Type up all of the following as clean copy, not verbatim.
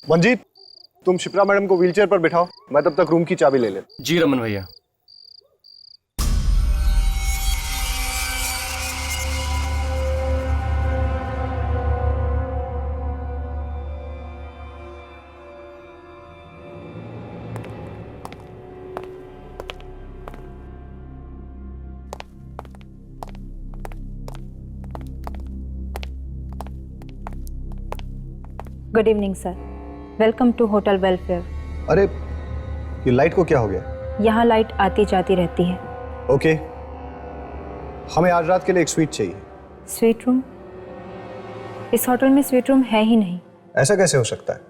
मंजीत, तुम शिप्रा मैडम को व्हीलचेयर पर बिठाओ, मैं तब तक रूम की चाबी ले ले। जी रमन भैया। Good evening sir, welcome to hotel welfare. अरे ये लाइट को क्या हो गया? यहाँ लाइट आती जाती रहती है। ओके, हमें आज रात के लिए एक स्वीट चाहिए। Suite room? इस होटल में स्वीट रूम है ही नहीं। ऐसा कैसे हो सकता है?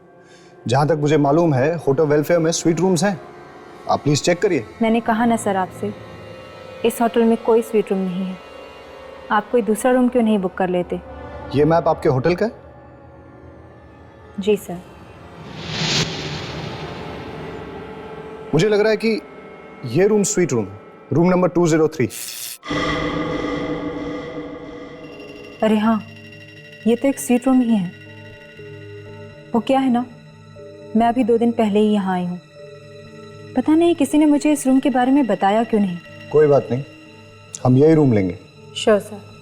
जहाँ तक मुझे मालूम है होटल वेलफेयर में स्वीट रूम्स हैं। आप प्लीज चेक करिए। मैंने कहा ना सर आपसे, इस होटल में कोई स्वीट रूम नहीं है। आप कोई दूसरा रूम क्यों नहीं बुक कर लेते? ये मैप आपके होटल का है? जी सर। मुझे लग रहा है कि ये रूम स्वीट रूम है, रूम नंबर 203। अरे हाँ, ये तो एक स्वीट रूम ही है। वो क्या है ना, मैं अभी 2 दिन पहले ही यहाँ आई हूँ। पता नहीं किसी ने मुझे इस रूम के बारे में बताया क्यों नहीं। कोई बात नहीं, हम यही रूम लेंगे। Sure sir.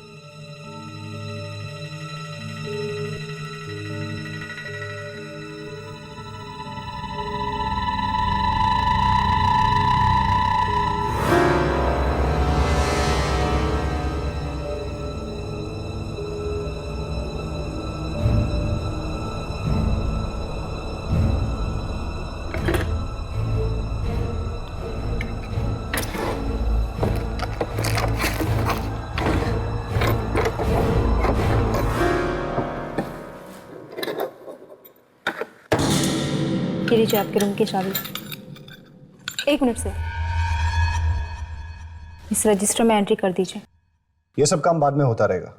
ये लीजिए आपके रूम की चाबी। 1 मिनट सर, इस रजिस्टर में एंट्री कर दीजिए। ये सब काम बाद में होता रहेगा।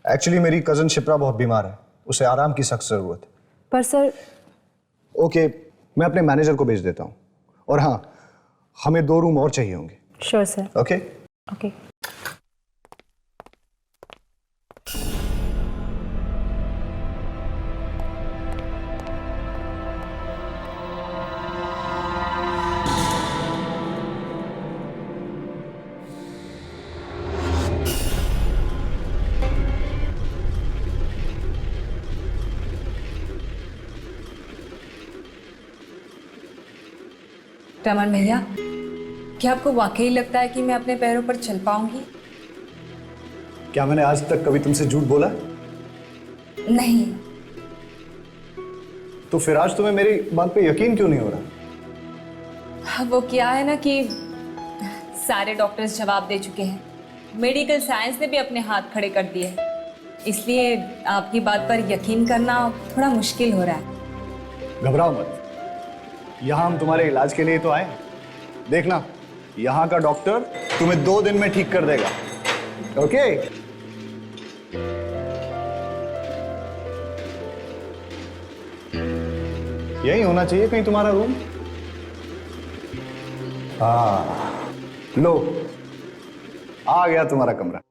एक्चुअली मेरी कजन शिप्रा बहुत बीमार है, उसे आराम की सख्त जरूरत है। पर सर। ओके, मैं अपने मैनेजर को भेज देता हूँ। और हाँ, हमें 2 रूम और चाहिए होंगे। Sure sir. Okay okay. Raman भैया, क्या आपको वाकई लगता है कि मैं अपने पैरों पर चल पाऊंगी? क्या मैंने आज तक कभी तुमसे झूठ बोला? नहीं। तो फिर आज तुम्हें मेरी बात पे यकीन क्यों नहीं हो रहा? वो क्या है ना कि सारे डॉक्टर्स जवाब दे चुके हैं, मेडिकल साइंस ने भी अपने हाथ खड़े कर दिए, इसलिए आपकी बात पर यकीन करना थोड़ा मुश्किल हो रहा है। घबराओ मत, यहाँ हम तुम्हारे इलाज के लिए तो आए। देखना, यहाँ का डॉक्टर तुम्हें 2 दिन में ठीक कर देगा। ओके? यही होना चाहिए कहीं तुम्हारा रूम। हाँ, लो, आ गया तुम्हारा कमरा।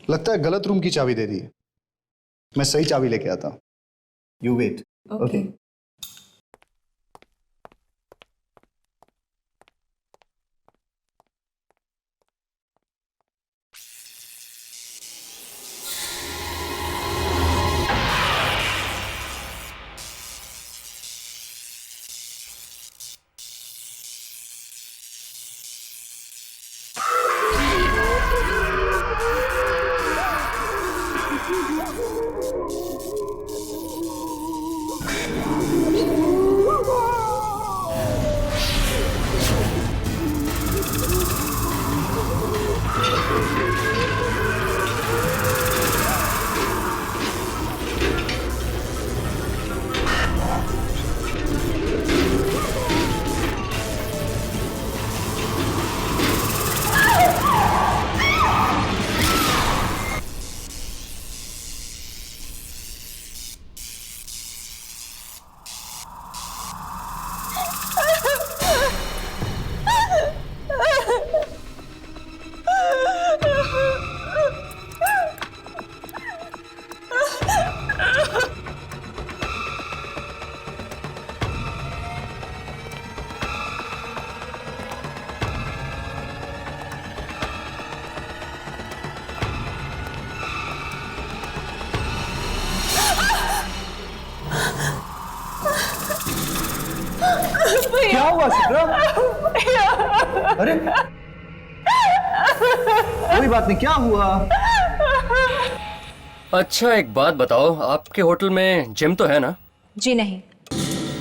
लगता है गलत रूम की चाबी दे दी है। मैं सही चाबी लेके आता हूं। You wait. ओके। क्या हुआ शिप्रा? अरे कोई बात नहीं, क्या हुआ? अच्छा एक बात बताओ, आपके होटल में जिम तो है ना? जी नहीं।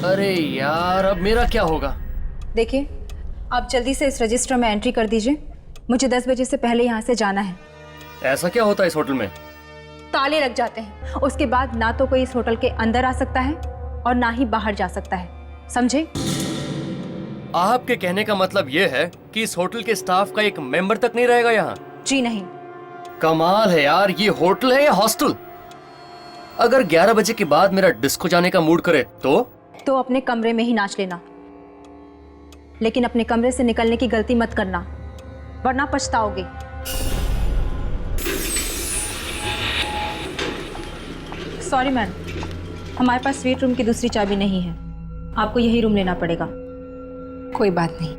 अरे यार, अब मेरा क्या होगा? देखिए, आप जल्दी से इस रजिस्टर में एंट्री कर दीजिए। मुझे 10 बजे से पहले यहाँ से जाना है। ऐसा क्या होता है इस होटल में? ताले लग जाते हैं। उसके बाद ना तो कोई इस होटल के अंदर आ सकता है और ना ही बाहर जा सकता है, समझे? आपके कहने का मतलब ये है कि इस होटल के स्टाफ का एक मेंबर तक नहीं रहेगा यहाँ? जी नहीं। कमाल है यार, ये होटल है या हॉस्टल? अगर 11 बजे के बाद मेरा डिस्को जाने का मूड करे तो अपने कमरे में ही नाच लेना, लेकिन अपने कमरे से निकलने की गलती मत करना, वरना पछताओगे। सॉरी मैम, हमारे पास स्वीट रूम की दूसरी चाबी नहीं है, आपको यही रूम लेना पड़ेगा। कोई बात नहीं।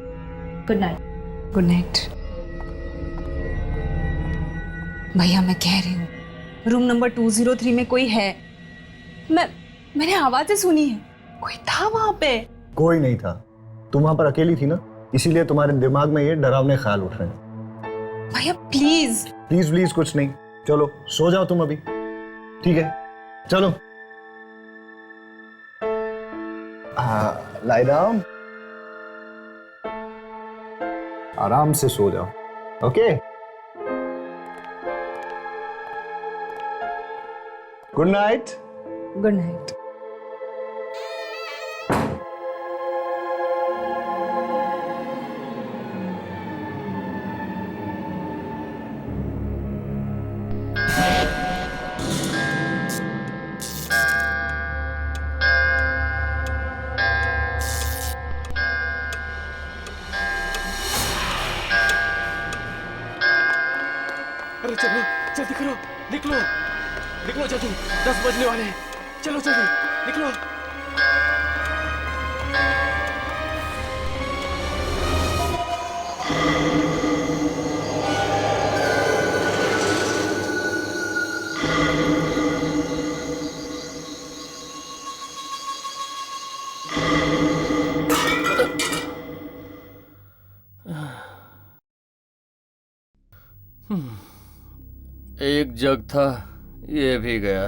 Good night. Good night. भैया मैं कह रही हूँ, रूम नंबर 203 में कोई है। मैंने आवाजें सुनी है, कोई था वहां पे। कोई नहीं था, तुम वहां पर अकेली थी ना, इसीलिए तुम्हारे दिमाग में ये डरावने ख्याल उठ रहे हैं। भैया प्लीज। प्लीज प्लीज कुछ नहीं, चलो सो जाओ तुम अभी, ठीक है? चलो हाँ, लाई डाउन, आराम से सो जाओ, okay? Good night. Good night. अरे चलो जल्दी करो, निकलो निकलो जल्दी, 10 बजने वाले हैं। चलो जल्दी निकलो। एक जग था, ये भी गया।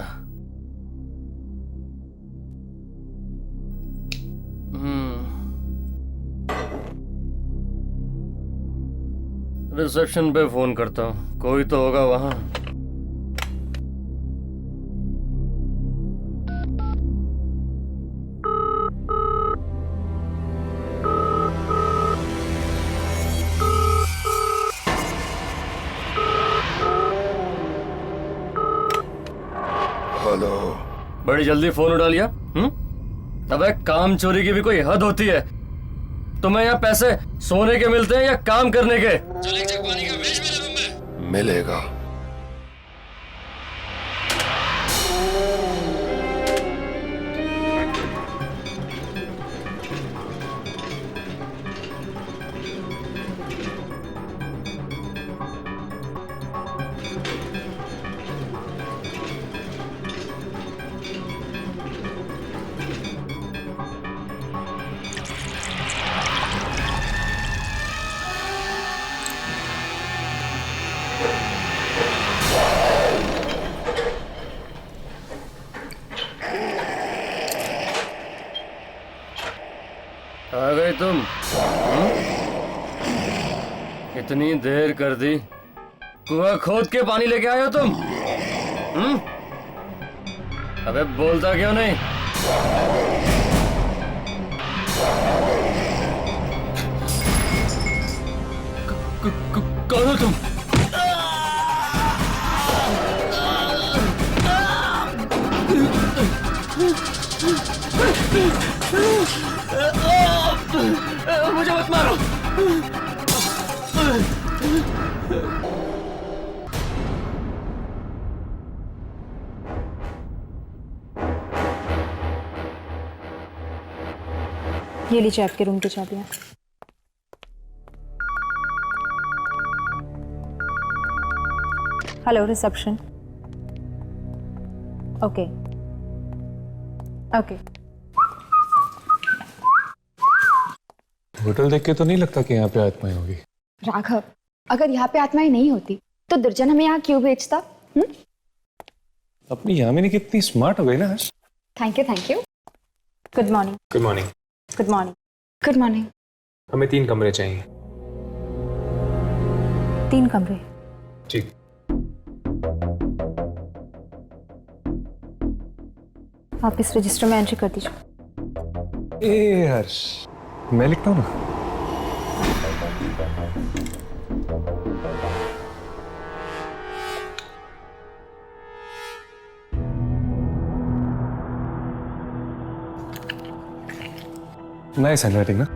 रिसेप्शन पे फोन करता हूँ, कोई तो होगा वहां। हेलो। बड़ी जल्दी फोन उठा लिया। अबे काम चोरी की भी कोई हद होती है। तुम्हें यहाँ पैसे सोने के मिलते हैं या काम करने के? चल एक जग पानी का भेज मेरे रूम में। मिलेगा। आ गए तुम? इतनी देर कर दी, कुआं खोद के पानी लेके आए हो तुम? अबे बोलता क्यों नहीं? कौन हो तुम? मुझे मत मारो। ये लीजिए आपके रूम की चाबियां। Hello reception. Okay okay. Hotel देख के तो नहीं लगता कि यहाँ पे आत्माएं होगी। राघव, अगर यहाँ पे आत्माएं नहीं होती तो दुर्जन हमें यहाँ क्यों भेजता? अपनी यामिनी कितनी स्मार्ट हो गई ना Harsh. Thank you, thank you. Good morning. Good morning. Good morning. Good morning. हमें 3 कमरे चाहिए। 3 कमरे। ठीक। आप इस रजिस्टर में एंट्री कर दीजिए। ए हर्ष, मैं लिखता हूँ ना। नाइस हैंडराइटिंग ना।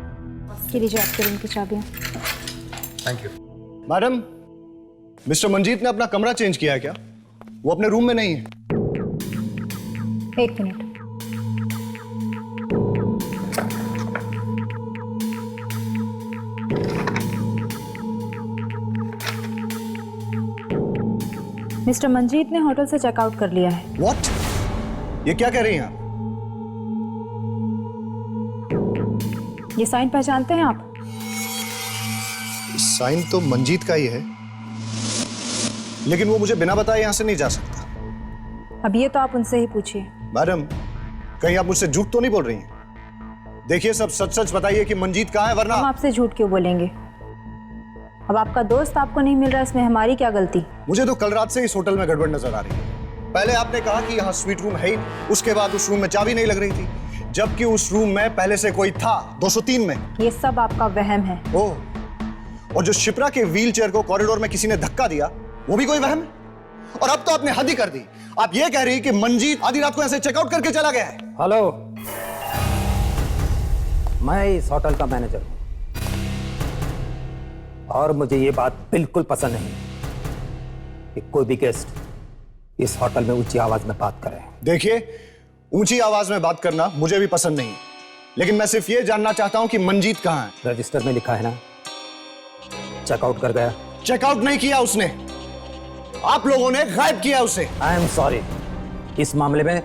ये लीजिए आपके रूम की चाबियाँ। Thank you. Madam, mister Manjeet ने अपना कमरा चेंज किया है क्या? वो अपने रूम में नहीं है। 1 मिनट। मिस्टर मंजीत ने होटल से चेकआउट कर लिया है। व्हाट? ये क्या कह रही हैं आप? ये साइन पहचानते हैं आप? साइन तो मंजीत का ही है, लेकिन वो मुझे बिना बताए यहां से नहीं जा सकता। अब ये तो आप उनसे ही पूछिए। मैडम, कहीं आप मुझसे झूठ तो नहीं बोल रही हैं? देखिए, सब सच सच बताइए कि मंजीत कहाँ है, वरना हम आपसे झूठ क्यों बोलेंगे? अब आपका दोस्त आपको नहीं मिल रहा, इसमें हमारी क्या गलती? मुझे तो कल रात से इस होटल में गड़बड़ नजर आ रही है। पहले आपने कहा कि यहाँ स्वीट रूम है ही, उसके बाद उस रूम में चाबी नहीं लग रही थी, जबकि उस रूम में पहले से कोई था 203 में। ये सब आपका वहम है। ओह, और जो शिप्रा के व्हील चेयर को कॉरिडोर में किसी ने धक्का दिया, वो भी कोई वहम है? और अब तो आपने हद ही कर दी। आप ये कह रही कि मंजीत आधी रात को ऐसे चेकआउट करके चला गया है? हेलो, मैं इस होटल का मैनेजर हूं और मुझे ये बात बिल्कुल पसंद नहीं कि कोई भी गेस्ट इस होटल में ऊंची आवाज में बात करे। देखिए, ऊंची आवाज में बात करना मुझे भी पसंद नहीं, लेकिन मैं सिर्फ ये जानना चाहता हूं कि मंजीत कहां है। रजिस्टर में लिखा है ना, चेकआउट कर गया। चेकआउट नहीं किया उसने, आप लोगों ने गायब किया उसे। आई एम सॉरी, इस मामले में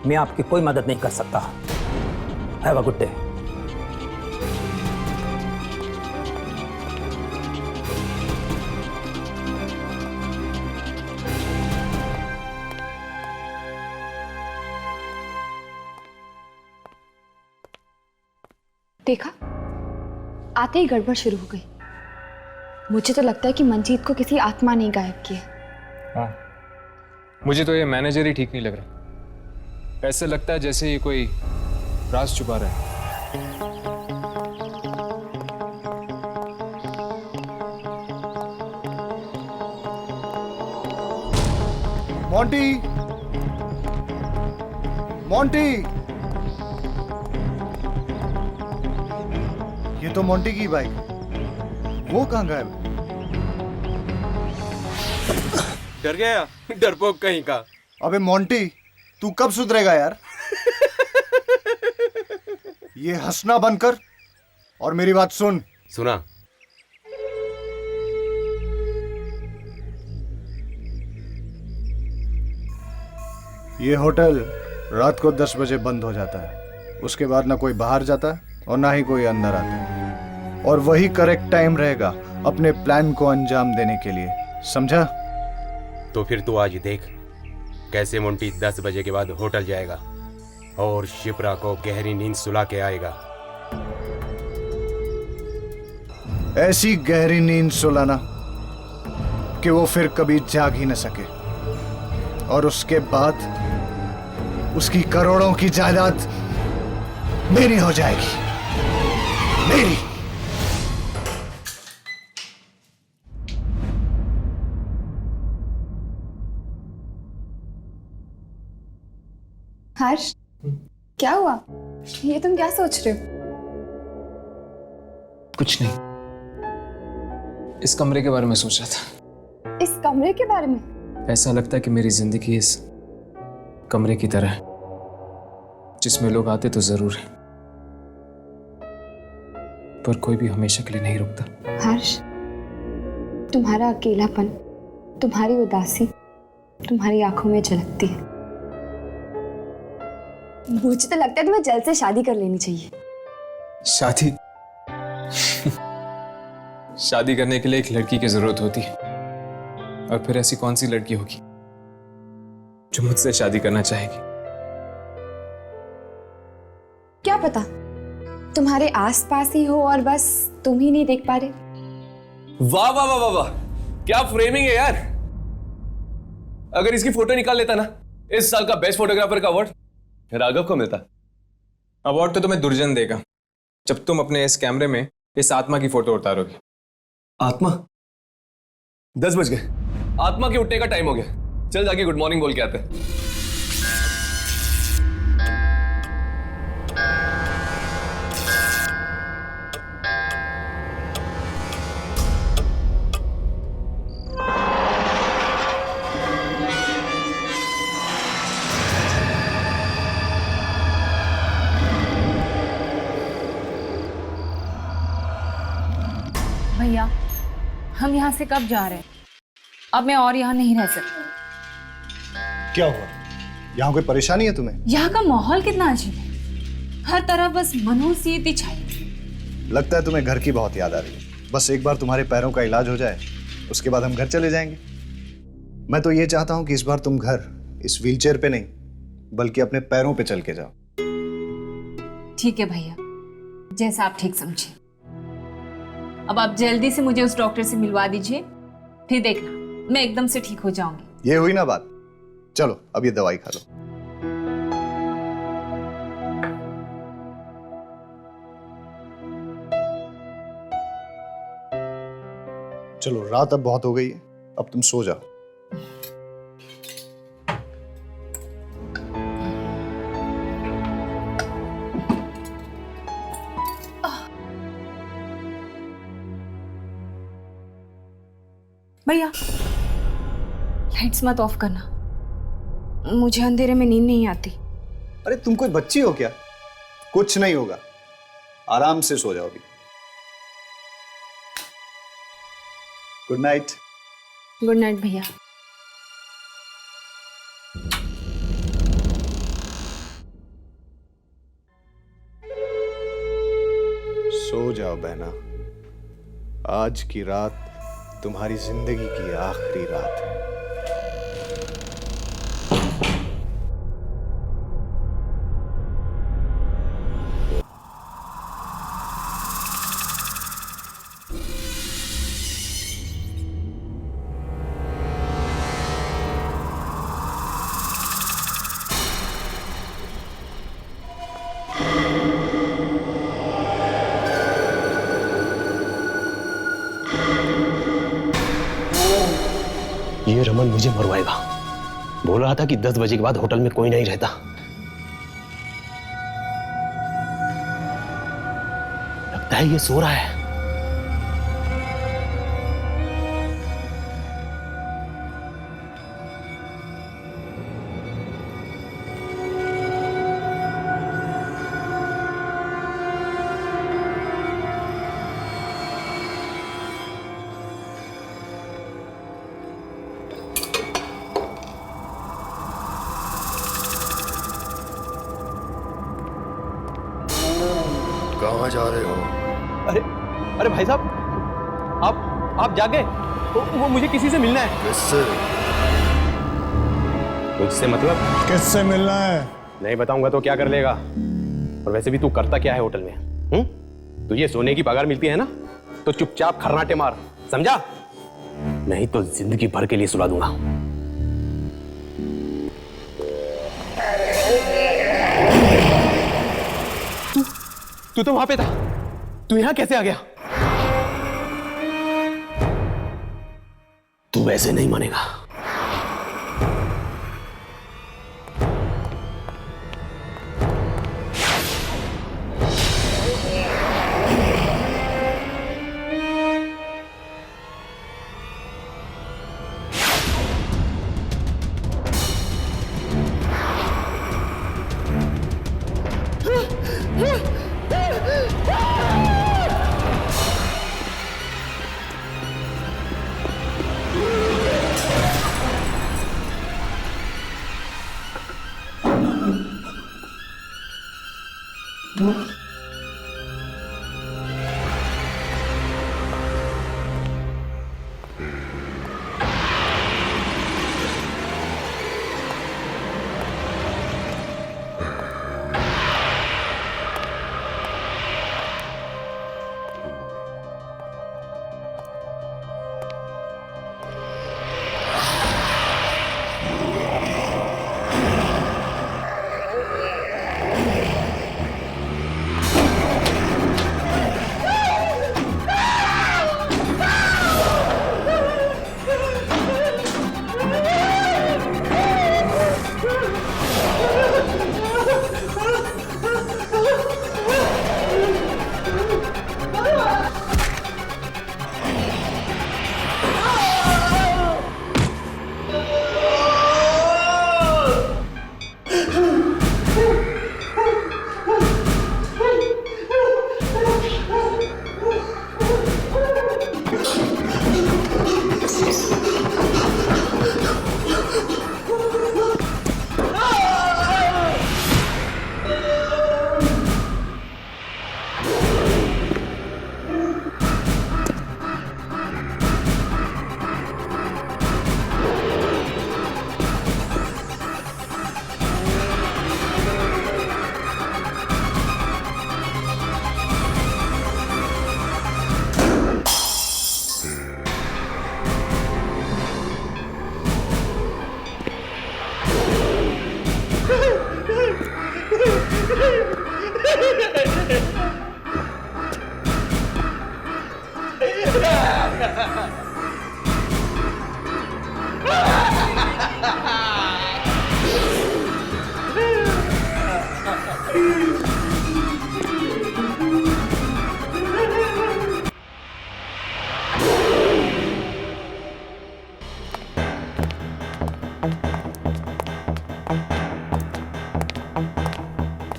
मैं आपकी कोई मदद नहीं कर सकता। Have a good day. देखा, आते ही गड़बड़ शुरू हो गई। मुझे तो लगता है कि मंजीत को किसी आत्मा ने गायब किया। हाँ, मुझे तो ये मैनेजर ही ठीक नहीं लग रहा। ऐसे लगता है जैसे ये कोई राज छुपा रहा है। मोंटी, मोंटी, ये तो मोंटी की बाइक, वो कहां गायब? डर गया, डरपोक कहीं का। अबे मोंटी, तू कब सुधरेगा यार? ये हंसना बंद कर और मेरी बात सुन। सुना। ये होटल रात को 10 बजे बंद हो जाता है। उसके बाद ना कोई बाहर जाता है और ना ही कोई अंदर आता है, और वही करेक्ट टाइम रहेगा अपने प्लान को अंजाम देने के लिए, समझा? तो फिर तू आज देख कैसे मोंटी 10 बजे के बाद होटल जाएगा और शिप्रा को गहरी नींद सुला के आएगा। ऐसी गहरी नींद सुलाना कि वो फिर कभी जाग ही न सके, और उसके बाद उसकी करोड़ों की जायदाद मेरी हो जाएगी, मेरी। हर्ष, क्या हुआ? ये तुम क्या सोच रहे हो? कुछ नहीं, इस कमरे के बारे में सोच रहा था। इस कमरे के बारे में? ऐसा लगता है कि मेरी जिंदगी इस कमरे की तरह है, जिसमें लोग आते तो जरूर है, पर कोई भी हमेशा के लिए नहीं रुकता। हर्ष, तुम्हारा अकेलापन, तुम्हारी उदासी तुम्हारी आंखों में झलकती है। मुझे तो लगता है तुम्हें जल्द से शादी कर लेनी चाहिए। शादी? शादी करने के लिए एक लड़की की जरूरत होती है, और फिर ऐसी कौन सी लड़की होगी जो मुझसे शादी करना चाहेगी? क्या पता तुम्हारे आसपास ही हो और बस तुम ही नहीं देख पा रहे। वाह वाह वाह वाह वाह, क्या फ्रेमिंग है यार। अगर इसकी फोटो निकाल लेता ना, इस साल का बेस्ट फोटोग्राफर का अवार्ड राघव को मिलता। अवार्ड तो तुम्हें दुर्जन देगा जब तुम अपने इस कैमरे में इस आत्मा की फोटो उतारोगे। आत्मा? 10 बज गए, आत्मा के उठने का टाइम हो गया। चल जाके गुड मॉर्निंग बोल के आते हैं। भैया, हम यहाँ से कब जा रहे हैं? अब मैं और यहाँ नहीं रह सकती। क्या हुआ? यहाँ कोई परेशानी है तुम्हें? यहाँ का माहौल कितना अजीब है, हर तरफ बस मनहूसियत ही छाई। लगता है तुम्हें घर की बहुत याद आ रही है। बस एक बार तुम्हारे पैरों का इलाज हो जाए, उसके बाद हम घर चले जाएंगे। मैं तो ये चाहता हूँ कि इस बार तुम घर इस व्हीलचेयर पे नहीं, बल्कि अपने पैरों पे चल के जाओ। ठीक है भैया, जैसा आप ठीक समझे। अब आप जल्दी से मुझे उस डॉक्टर से मिलवा दीजिए, फिर देखना मैं एकदम से ठीक हो जाऊंगी। ये हुई ना बात। चलो अब ये दवाई खा लो। चलो, रात अब बहुत हो गई है, अब तुम सो जाओ। भैया, लाइट्स मत ऑफ करना, मुझे अंधेरे में नींद नहीं आती। अरे तुम कोई बच्ची हो क्या? कुछ नहीं होगा, आराम से सो जाओगी। Good night. गुड नाइट भैया। सो जाओ बहना, आज की रात तुम्हारी जिंदगी की आखिरी रात है। ये रमन मुझे मरवाएगा। बोल रहा था कि 10 बजे के बाद होटल में कोई नहीं रहता। लगता है ये सो रहा है। कहाँ जा रहे हो? अरे अरे भाई साहब, आप जागे। वो मुझे किसी से मिलना है। किससे? मुझसे मतलब? किससे मिलना है? नहीं बताऊंगा तो क्या कर लेगा। और वैसे भी तू करता क्या है होटल में? तुझे सोने की पगार मिलती है ना, तो चुपचाप खर्राटे मार, समझा? नहीं तो जिंदगी भर के लिए सुला दूंगा। तू तो वहां पे था, तू यहां कैसे आ गया? तू वैसे नहीं मानेगा।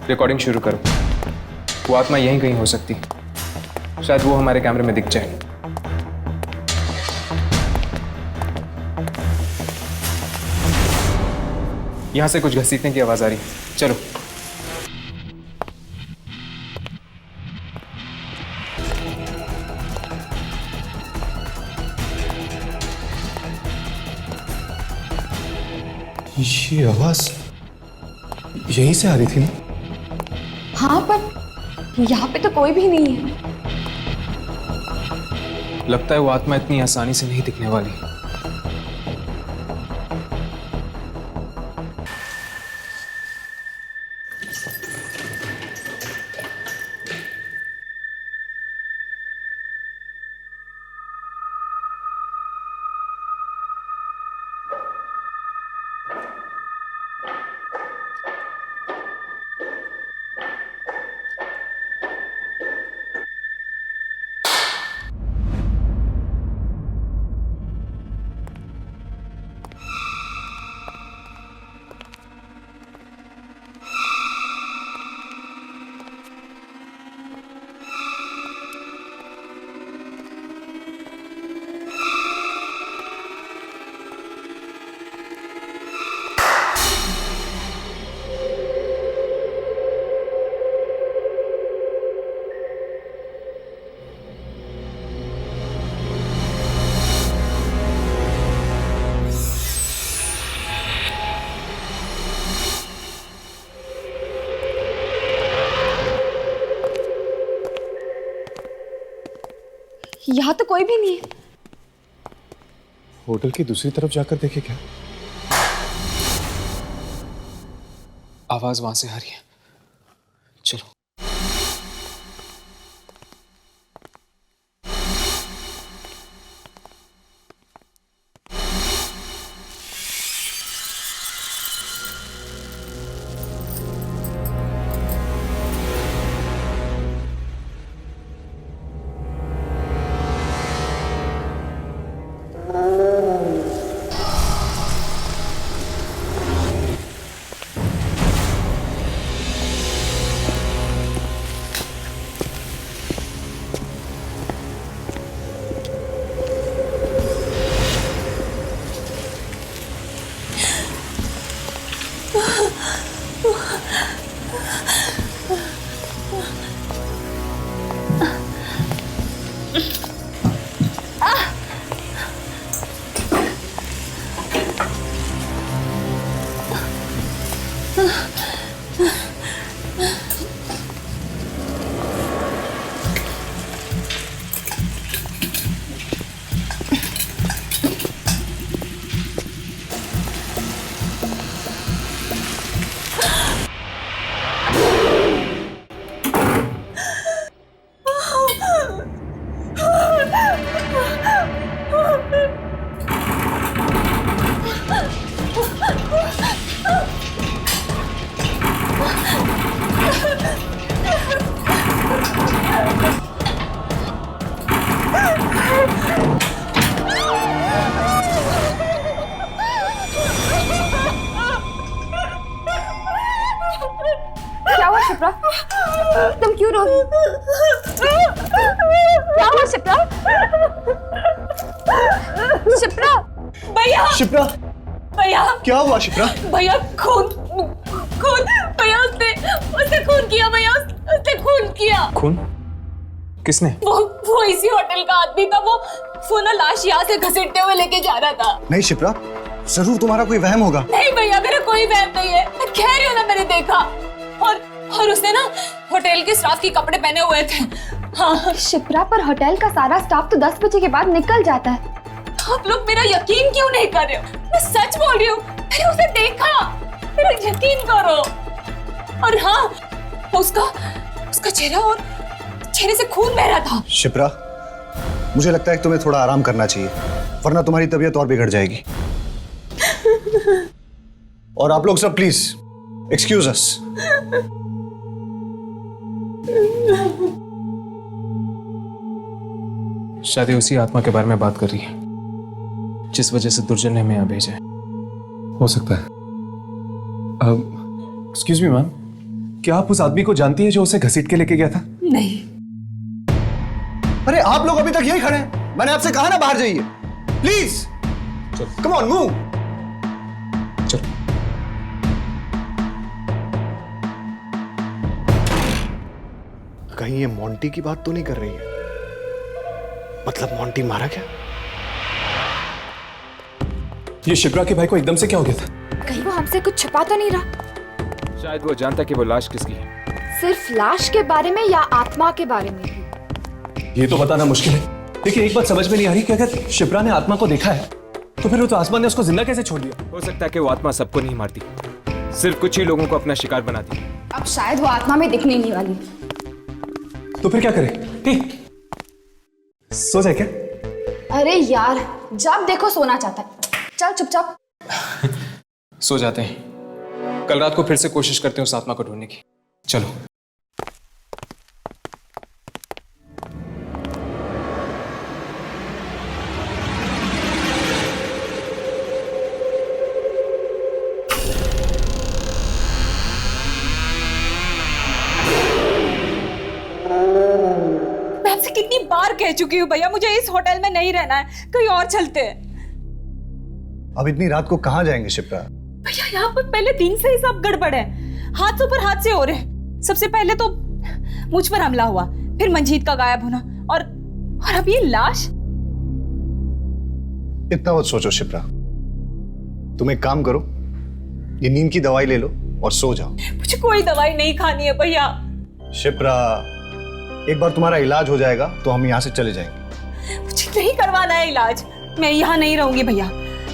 रिकॉर्डिंग शुरू करो। वो आत्मा यहीं कहीं हो सकती, शायद वो हमारे कैमरे में दिख जाए। यहां से कुछ घसीटने की आवाज आ रही है, चलो। ये आवाज यहीं से आ रही थी ना? हाँ, पर यहाँ पे तो कोई भी नहीं है। लगता है वो आत्मा इतनी आसानी से नहीं दिखने वाली। यहाँ तो कोई भी नहीं है। होटल की दूसरी तरफ जाकर देखे क्या? आवाज वहां से आ रही है, चलो। क्या हुआ शिप्रा? तुम क्यों रो रही? क्या हुआ शिप्रा? शिप्रा! भैया! शिप्रा! भैया! क्या हुआ शिप्रा? भैया खून भैया उसने खून किया भैया, उसने खून किया। खून? किसने? वो इसी होटल का आदमी था। वो ना लाश यहाँ से घसीटते हुए लेके जा रहा था। नहीं शिप्रा, जरूर तुम्हारा कोई वहम होगा। नहीं भैया, मेरा कोई वहम नहीं है, मैं कह रही हूँ ना, मैंने देखा। और उसने ना होटल के स्टाफ के कपड़े पहने हुए थे। हाँ शिप्रा, पर होटल का सारा स्टाफ तो 10 बजे के बाद निकल जाता है। आप लोग मेरा यकीन क्यों नहीं कर रहे हो? मैं सच बोल रही हूँ, मैंने उसे देखा, मेरा यकीन करो। और हाँ, उसका चेहरा और चेहरे से खून बह रहा था। शिप्रा, मुझे लगता है कि तुम्हें थोड़ा आराम करना चाहिए, वरना तुम्हारी तबीयत और बिगड़ जाएगी। और आप लोग सब प्लीज एक्सक्यूज अस। शायद उसी आत्मा के बारे में बात कर रही है जिस वजह से दुर्जन ने हमें यहाँ भेजा है। हो सकता है। एक्सक्यूज मी मैम, क्या आप उस आदमी को जानती हैं जो उसे घसीट के लेके गया था? नहीं। अरे आप लोग अभी तक यही खड़े हैं, मैंने आपसे कहा ना बाहर जाइए। Please come on move. चलो। कहीं ये मोंटी की बात तो नहीं कर रही है? मतलब मोंटी मारा क्या? ये शिप्रा के भाई को एकदम से क्या हो गया था? कहीं वो हमसे कुछ छुपा तो नहीं रहा? शायद वो जानता कि वो लाश किसकी है। सिर्फ लाश के बारे में या आत्मा के बारे में भी? ये तो बताना मुश्किल है। देखिए, एक बात समझ में नहीं आ रही कि अगर शिप्रा ने आत्मा को देखा है तो फिर वो तो आसमान ने उसको जिंदा कैसे छोड़ दिया? हो सकता है कि वो आत्मा सबको नहीं मारती, सिर्फ कुछ ही लोगों को अपना शिकार बनाती। अब शायद वो आत्मा में दिखने नहीं वाली। तो फिर क्या करें? सो जाए क्या? अरे यार, जब देखो सोना चाहता है। चल चुपचाप सो जाते हैं। कल रात को फिर से कोशिश करते हैं उस आत्मा को ढूंढने की। चलो। मैं आपसे कितनी बार कह चुकी हूँ भैया, मुझे इस होटल में नहीं रहना है, कहीं और चलते हैं। अब इतनी रात को कहां जाएंगे शिप्रा? भैया यहाँ पर पहले दिन से ही सब गड़बड़ है, हादसों पर हादसे हो रहे हैं। सबसे पहले तो मुझ पर हमला हुआ, फिर मंजीत का गायब होना, और अब ये लाश। इतना मत सोचो शिप्रा, तुम एक काम करो, ये नींद की दवाई ले लो और सो जाओ। मुझे कोई दवाई नहीं खानी है भैया। शिप्रा, एक बार तुम्हारा इलाज हो जाएगा तो हम यहाँ से चले जाएंगे। मुझे नहीं करवाना है इलाज, मैं यहाँ नहीं रहूंगी भैया।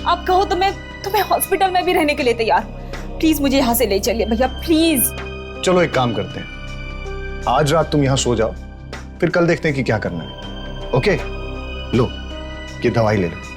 आप कहो तो मैं तुम्हें हॉस्पिटल में भी रहने के लिए तैयार हूँ। प्लीज मुझे यहाँ से ले चलिए भैया, प्लीज। चलो एक काम करते हैं, आज रात तुम यहाँ सो जाओ, फिर कल देखते हैं कि क्या करना है। ओके, लो ये दवाई ले लो।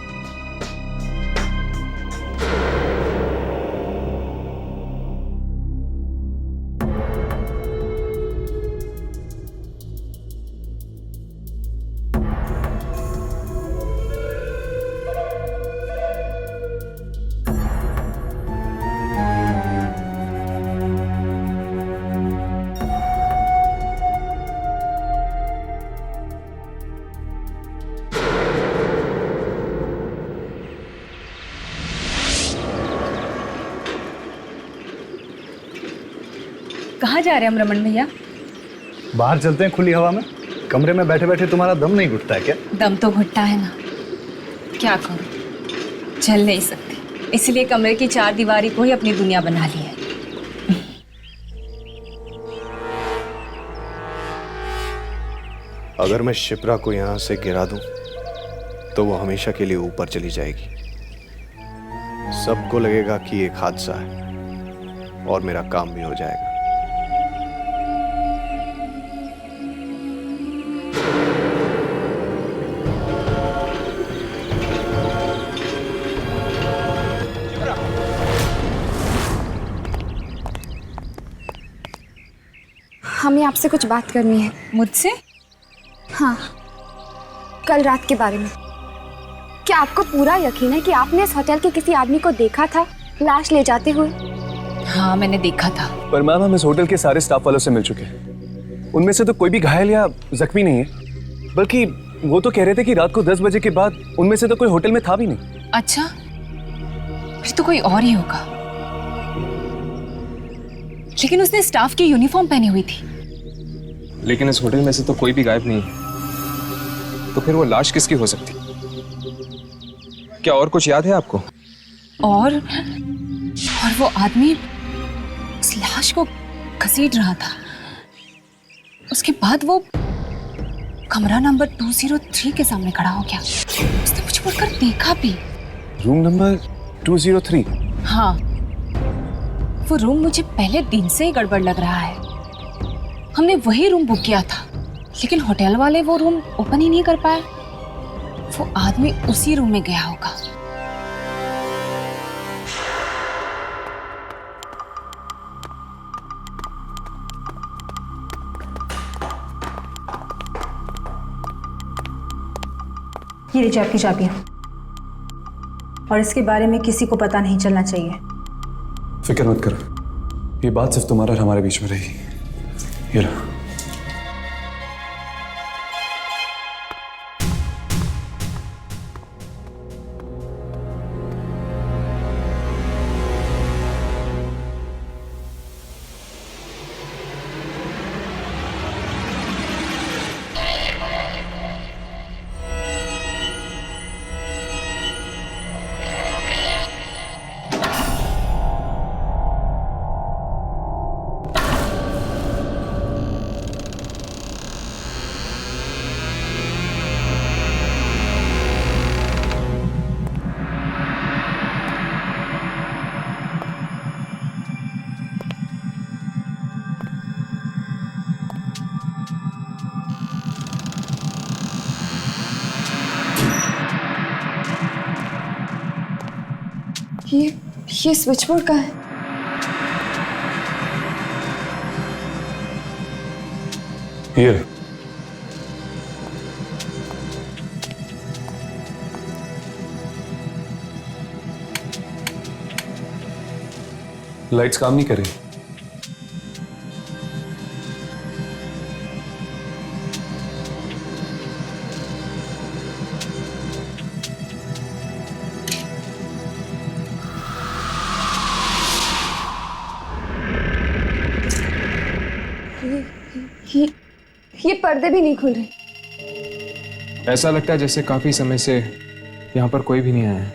कहाँ जा रहे हैं हम रमन भैया? बाहर चलते हैं खुली हवा में। कमरे में बैठे बैठे तुम्हारा दम नहीं घुटता है क्या? दम तो घुटता है ना, क्या करूं, चल नहीं सकती, इसलिए कमरे की चार दीवारी को ही अपनी दुनिया बना ली है। अगर मैं शिप्रा को यहाँ से गिरा दूं तो वो हमेशा के लिए ऊपर चली जाएगी। सबको लगेगा कि एक हादसा है और मेरा काम भी हो जाएगा। हमें आपसे कुछ बात करनी है। मुझसे? हाँ, कल रात के बारे में। क्या आपको पूरा यकीन है कि आपने इस होटल के किसी आदमी को देखा था लाश ले जाते हुए? हाँ, मैंने देखा था। पर मैम, हम इस होटल के सारे स्टाफ वालों से मिल चुके हैं, उनमें से तो कोई भी घायल या जख्मी नहीं है। बल्कि वो तो कह रहे थे कि रात को 10 बजे के बाद उनमें से तो कोई होटल में था भी नहीं। अच्छा, फिर तो कोई और ही होगा। लेकिन उसने स्टाफ की यूनिफॉर्म पहनी हुई थी। लेकिन इस होटल में से तो कोई भी गायब नहीं है, तो फिर वो लाश किसकी हो सकती? क्या और कुछ याद है आपको? और वो आदमी उस लाश को घसीट रहा था। उसके बाद वो कमरा नंबर 203 के सामने खड़ा हो गया। उसने मुझे मुड़कर देखा भी। Room number 203? हाँ, वो रूम मुझे पहले दिन से ही गड़बड़ लग रहा है। हमने वही रूम बुक किया था, लेकिन होटल वाले वो रूम ओपन ही नहीं कर पाए। वो आदमी उसी रूम में गया होगा। ये लीजिए आपकी चाबियां, और इसके बारे में किसी को पता नहीं चलना चाहिए। फिक्र मत करो, ये बात सिर्फ तुम्हारा और हमारे बीच में रहेगी। ये लो। ये स्विच बोर्ड का है। ये लाइट्स काम नहीं कर रही। ये पर्दे भी नहीं खुल रहे। ऐसा लगता है जैसे काफी समय से यहाँ पर कोई भी नहीं आया है।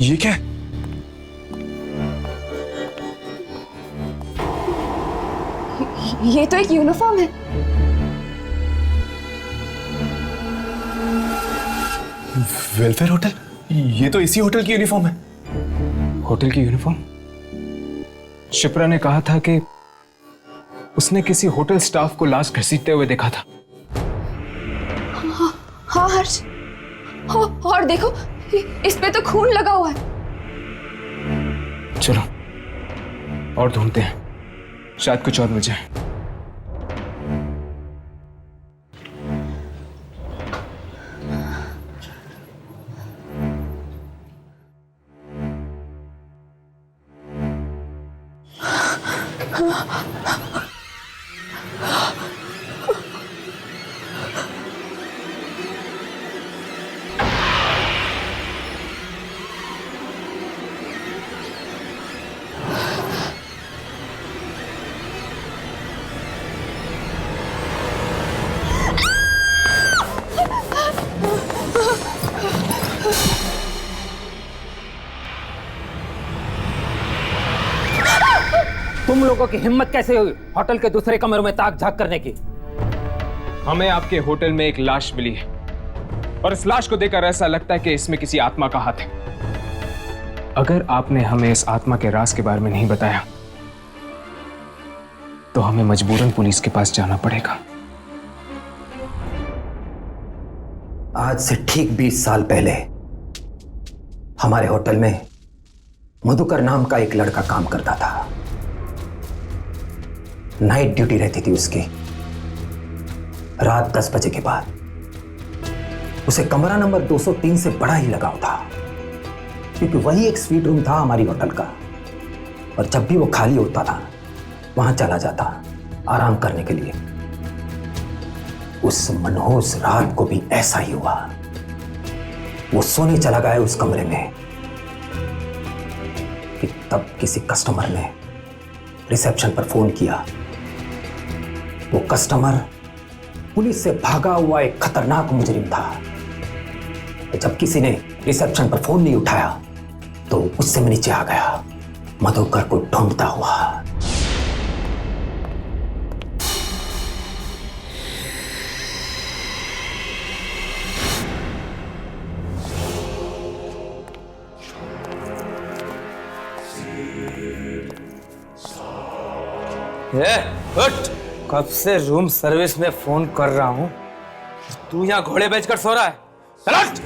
ये क्या है? ये तो एक यूनिफॉर्म है। Welfare hotel? ये तो इसी होटल की यूनिफॉर्म है। होटल की यूनिफॉर्म? शिप्रा ने कहा था कि उसने किसी होटल स्टाफ को लाश घसीटते हुए देखा था। हाँ हर्ष, और देखो इस पे तो खून लगा हुआ है। चलो और ढूंढते हैं, शायद कुछ और मिल जाए। तुम लोगों की हिम्मत कैसे हुई होटल के दूसरे कमरे में ताक झांक करने की? हमें आपके होटल में एक लाश मिली है और इस लाश को देखकर ऐसा लगता है कि इसमें किसी आत्मा का हाथ है। अगर आपने हमें इस आत्मा के राज के बारे में नहीं बताया तो हमें मजबूरन पुलिस के पास जाना पड़ेगा। आज से ठीक 20 साल पहले हमारे होटल में मधुकर नाम का एक लड़का काम करता था। नाइट ड्यूटी रहती थी उसकी। रात 10 बजे के बाद उसे कमरा नंबर 203 से बड़ा ही लगाव था, क्योंकि वही एक स्वीट रूम था हमारी होटल का। और जब भी वो खाली होता था वहां चला जाता आराम करने के लिए। उस मनहूस रात को भी ऐसा ही हुआ। वो सोने चला गया उस कमरे में कि तब किसी कस्टमर ने रिसेप्शन पर फोन किया। वो कस्टमर पुलिस से भागा हुआ एक खतरनाक मुजरिम था। जब किसी ने रिसेप्शन पर फोन नहीं उठाया तो उससे मैं नीचे आ गया, मधुकर को ढूंढता हुआ। उठ, कब से रूम सर्विस में फोन कर रहा हूँ, तू यहाँ घोड़े बेचकर सो रहा है। चल उठ।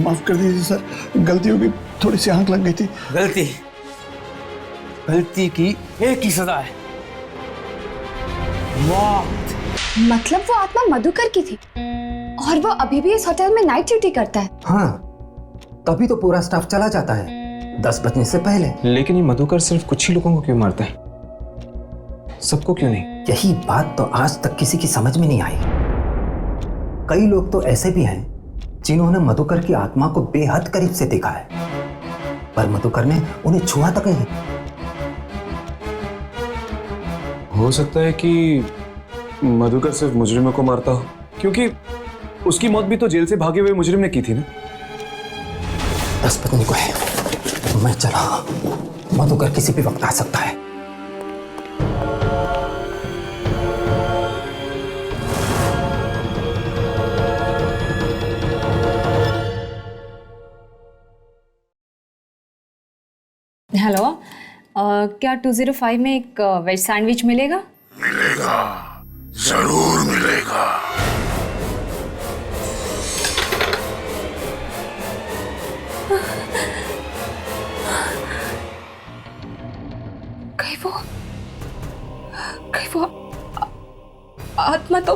माफ कर दीजिए सर, गलती हो गई, थोड़ी सी आंख लग गई थी। गलती की एक ही सजा है, मौत। मतलब वो आत्मा मधुकर की थी और वो अभी भी इस होटल में नाइट ड्यूटी करता है। हाँ, तभी तो पूरा स्टाफ चला जाता है 10 बजने से पहले। लेकिन ये मधुकर सिर्फ कुछ ही लोगों को क्यों मारता है, सबको क्यों नहीं? यही बात तो आज तक किसी की समझ में नहीं आई। कई लोग तो ऐसे भी हैं जिन्होंने मधुकर की आत्मा को बेहद करीब से देखा है, पर मधुकर ने उन्हें छुआ तक नहीं। हो सकता है कि मधुकर सिर्फ मुजरिमों को मारता हो, क्योंकि उसकी मौत भी तो जेल से भागे हुए मुजरिम ने की थी ना। 10 बजने को है, मैं चला। मधुकर किसी भी वक्त आ सकता है। हेलो, क्या 205 में एक वेज सैंडविच मिलेगा? मिलेगा, जरूर मिलेगा। कहीं वो आत्मा तो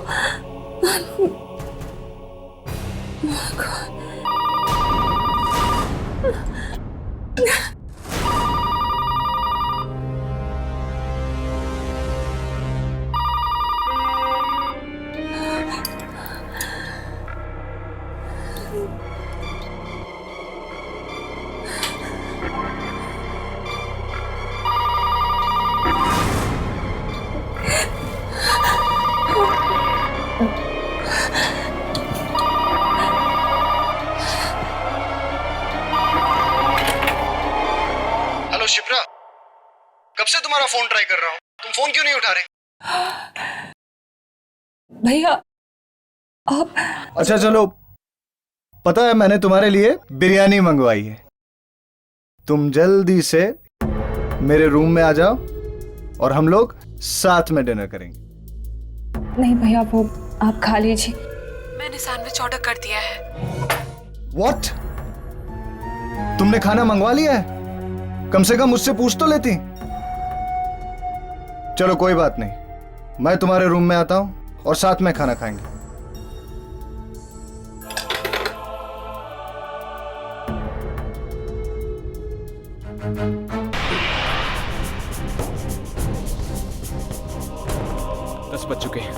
हेलो शिप्रा, कब से तुम्हारा फोन ट्राई कर रहा हूँ, तुम फोन क्यों नहीं उठा रहे? भैया आप। अच्छा चलो, पता है मैंने तुम्हारे लिए बिरयानी मंगवाई है। तुम जल्दी से मेरे रूम में आ जाओ और हम लोग साथ में डिनर करेंगे। नहीं भैया, वो आप खा लीजिए। मैंने सैंडविच ऑर्डर कर दिया है। व्हाट? तुमने खाना मंगवा लिया है? कम से कम मुझसे पूछ तो लेती। चलो कोई बात नहीं, मैं तुम्हारे रूम में आता हूं और साथ में खाना खाएंगे। बज चुके हैं।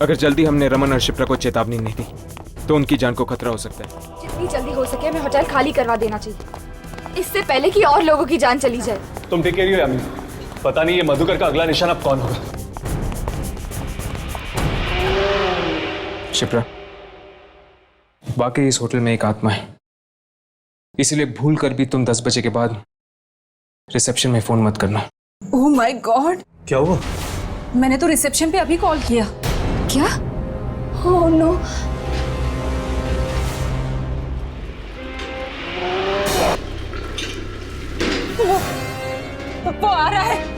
अगर जल्दी हमने रमन और शिप्रा को चेतावनी नहीं दी तो उनकी जान को खतरा हो सकता है। जितनी जल्दी हो सके हमें होटल खाली करवा देना चाहिए, इससे पहले कि और लोगों की जान चली जाए। तुम ठीक कह रही हो यामी, पता नहीं ये मधुकर का अगला निशान अब कौन होगा। शिप्रा, वाकई इस होटल में एक आत्मा है, इसलिए भूल कर भी तुम 10 बजे के बाद रिसेप्शन में फोन मत करना। ओह माय गॉड, क्या हुआ? मैंने तो रिसेप्शन पे अभी कॉल किया। क्या? Oh no. वो आ रहा है।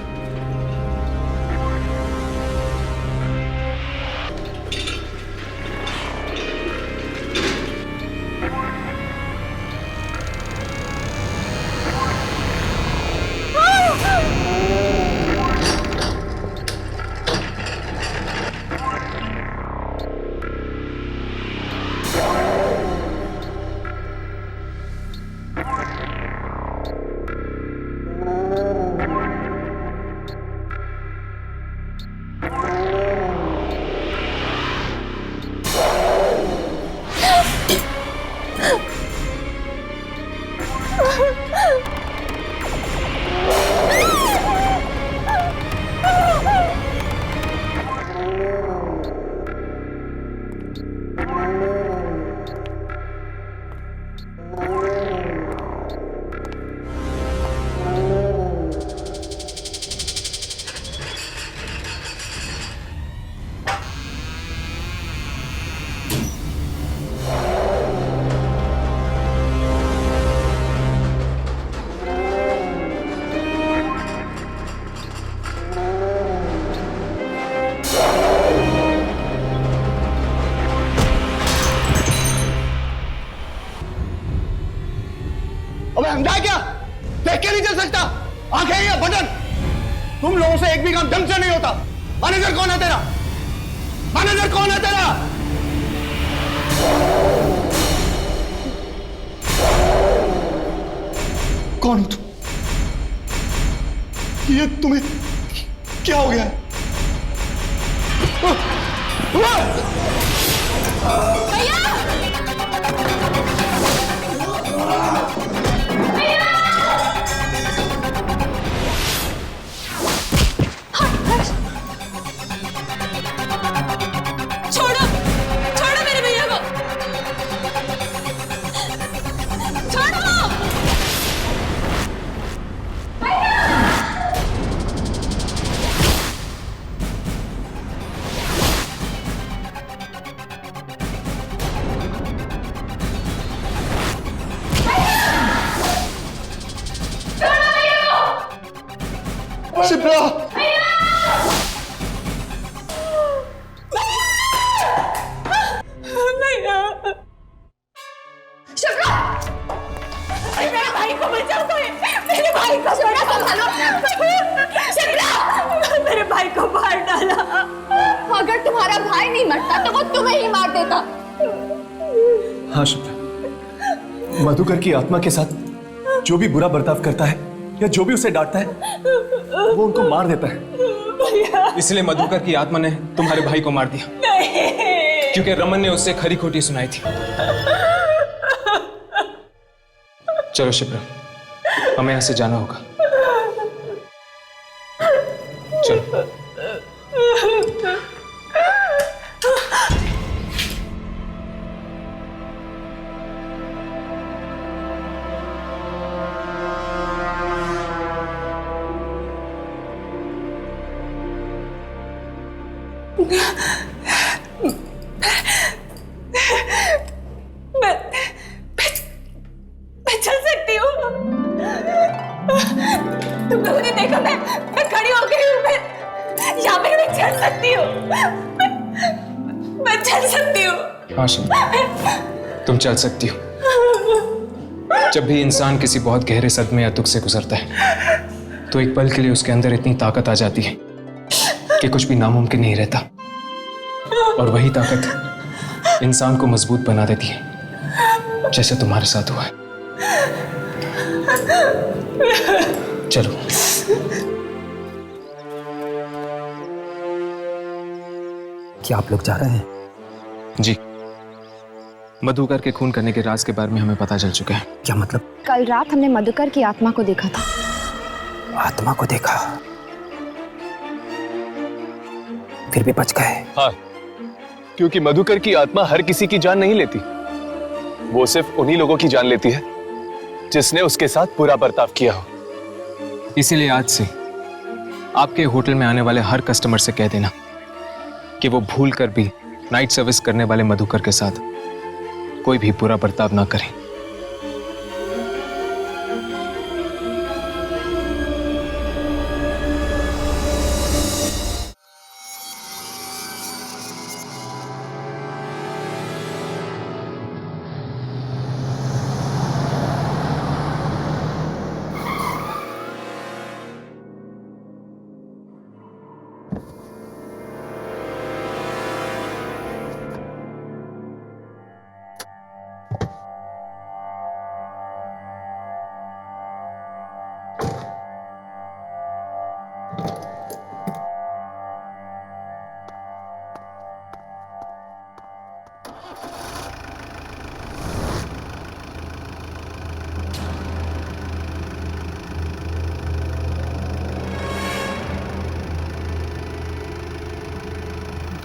अबे अंधा है क्या? देख के नहीं चल सकता? आंखें या बटन? तुम लोगों से एक भी काम ढंग से नहीं होता। मैनेजर कौन है तेरा? मैनेजर कौन है तेरा? कौन हो तुम? ये तुम्हें क्या हो गया है? छोड़ो छोड़ो मेरे भैया को, छोड़ो। शिप्रा! मेरे भाई को बचाओ कोई, मेरे भाई को छोड़ा संभालो। मेरे भाई को मार डाला। अगर तुम्हारा भाई नहीं मरता तो वो तुम्हें ही मार देता। हाँ शिप्रा, मधुकर की आत्मा के साथ जो भी बुरा बर्ताव करता है या जो भी उसे डांटता है वो उनको मार देता है। इसलिए मधुकर की आत्मा ने तुम्हारे भाई को मार दिया। नहीं। क्योंकि रमन ने उससे खरी खोटी सुनाई थी। चलो शिप्रा, हमें यहां से जाना होगा। चलो। मैं चल सकती हूँ। तुम लोगों ने देखा मैं खड़ी हो गई हूँ। मैं यहाँ पे मैं चल सकती हूँ। मैं चल सकती हूँ। हाँ शिप्रा, तुम चल सकती हो। जब भी इंसान किसी बहुत गहरे सदमे या दुख से गुजरता है तो एक पल के लिए उसके अंदर इतनी ताकत आ जाती है कि कुछ भी नामुमकिन नहीं रहता, और वही ताकत इंसान को मजबूत बना देती है, जैसे तुम्हारे साथ हुआ है। चलो। क्या आप लोग जा रहे हैं? जी, मधुकर के खून करने के राज के बारे में हमें पता चल चुका है। क्या मतलब? कल रात हमने मधुकर की आत्मा को देखा था। आत्मा को देखा? फिर भी बच गए? हाँ, क्योंकि मधुकर की आत्मा हर किसी की जान नहीं लेती। वो सिर्फ उन्हीं लोगों की जान लेती है जिसने उसके साथ बुरा बर्ताव किया हो। इसीलिए आज से आपके होटल में आने वाले हर कस्टमर से कह देना कि वो भूल कर भी नाइट सर्विस करने वाले मधुकर के साथ कोई भी बुरा बर्ताव ना करें।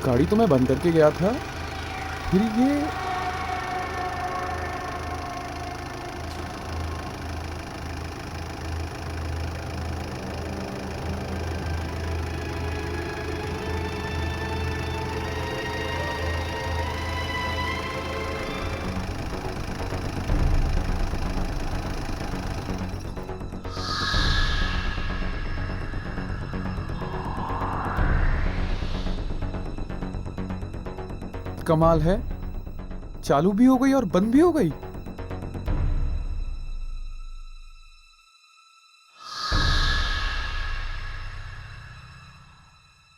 गाड़ी तो मैं बंद करके गया था, फिर ये कमाल है, चालू भी हो गई और बंद भी हो गई।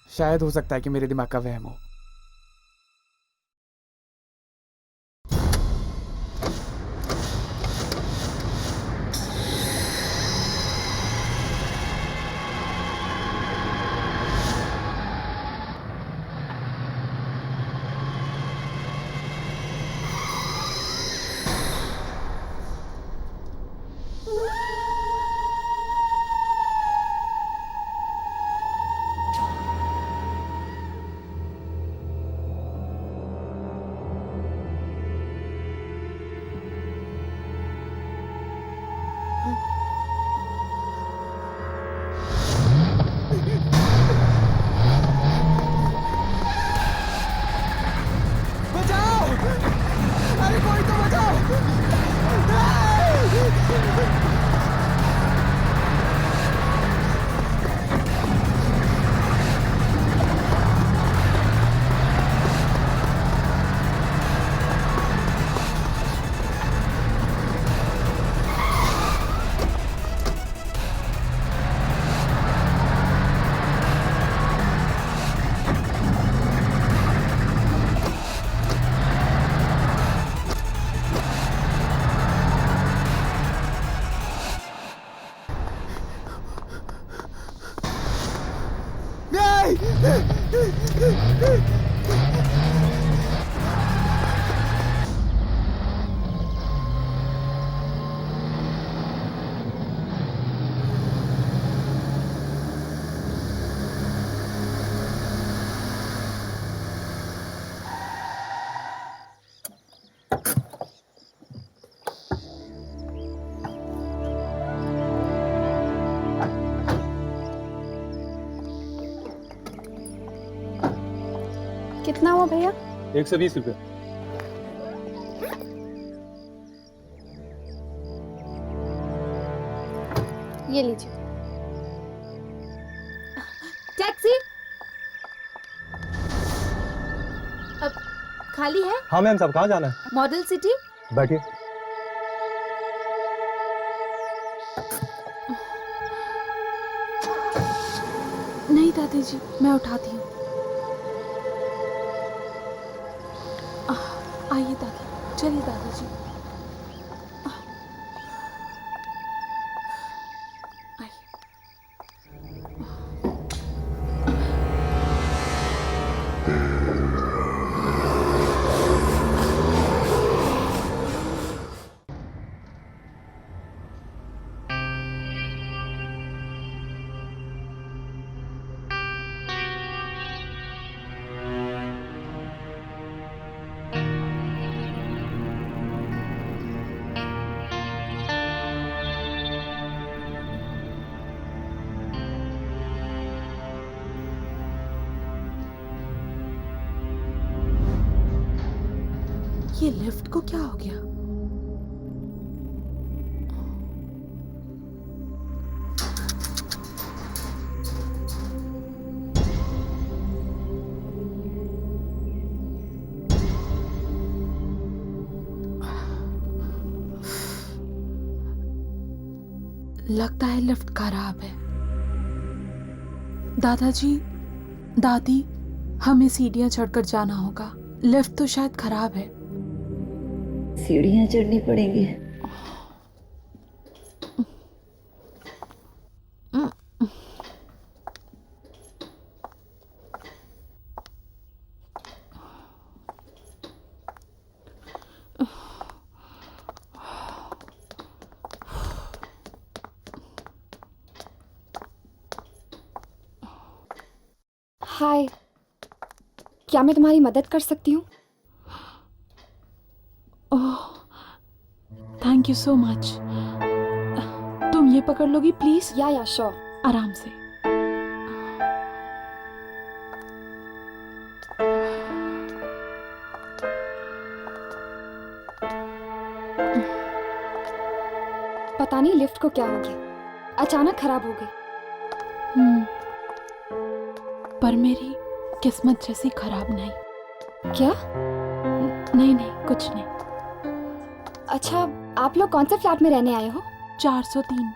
शायद हो सकता है कि मेरे दिमाग का वहम हो। कितना हुआ भैया? 120 रुपये। ये लीजिए। टैक्सी अब खाली है? हाँ मैम साहब, कहाँ जाना है? Model city. बैठिए। नहीं दादी जी, मैं उठाती हूँ। आइए दादी, चलिए दादी जी। ये लिफ्ट को क्या हो गया? लगता है लिफ्ट खराब है। दादाजी, दादी, हमें सीढ़ियां चढ़कर जाना होगा। लिफ्ट तो शायद खराब है। सीढ़ियां चढ़नी पड़ेंगी। हाय, क्या मैं तुम्हारी मदद कर सकती हूँ? ओह, थैंक यू सो मच। तुम ये पकड़ लोगी प्लीज? या श्योर। आराम से। पता नहीं लिफ्ट को क्या हो गया, अचानक खराब हो गई। पर मेरी किस्मत जैसी खराब नहीं। क्या? नहीं नहीं, कुछ नहीं। अच्छा, आप लोग कौन से फ्लैट में रहने आए हो? 403।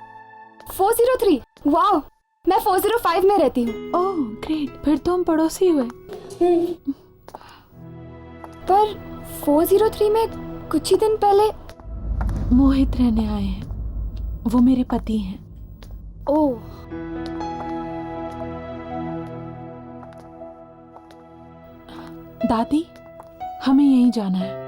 403? वाओ, मैं 405 में रहती हूँ। ओह ग्रेट, फिर तो हम पड़ोसी हुए। पर 403 में कुछ ही दिन पहले मोहित रहने आए हैं, वो मेरे पति हैं। ओह, दादी, हमें यहीं जाना है।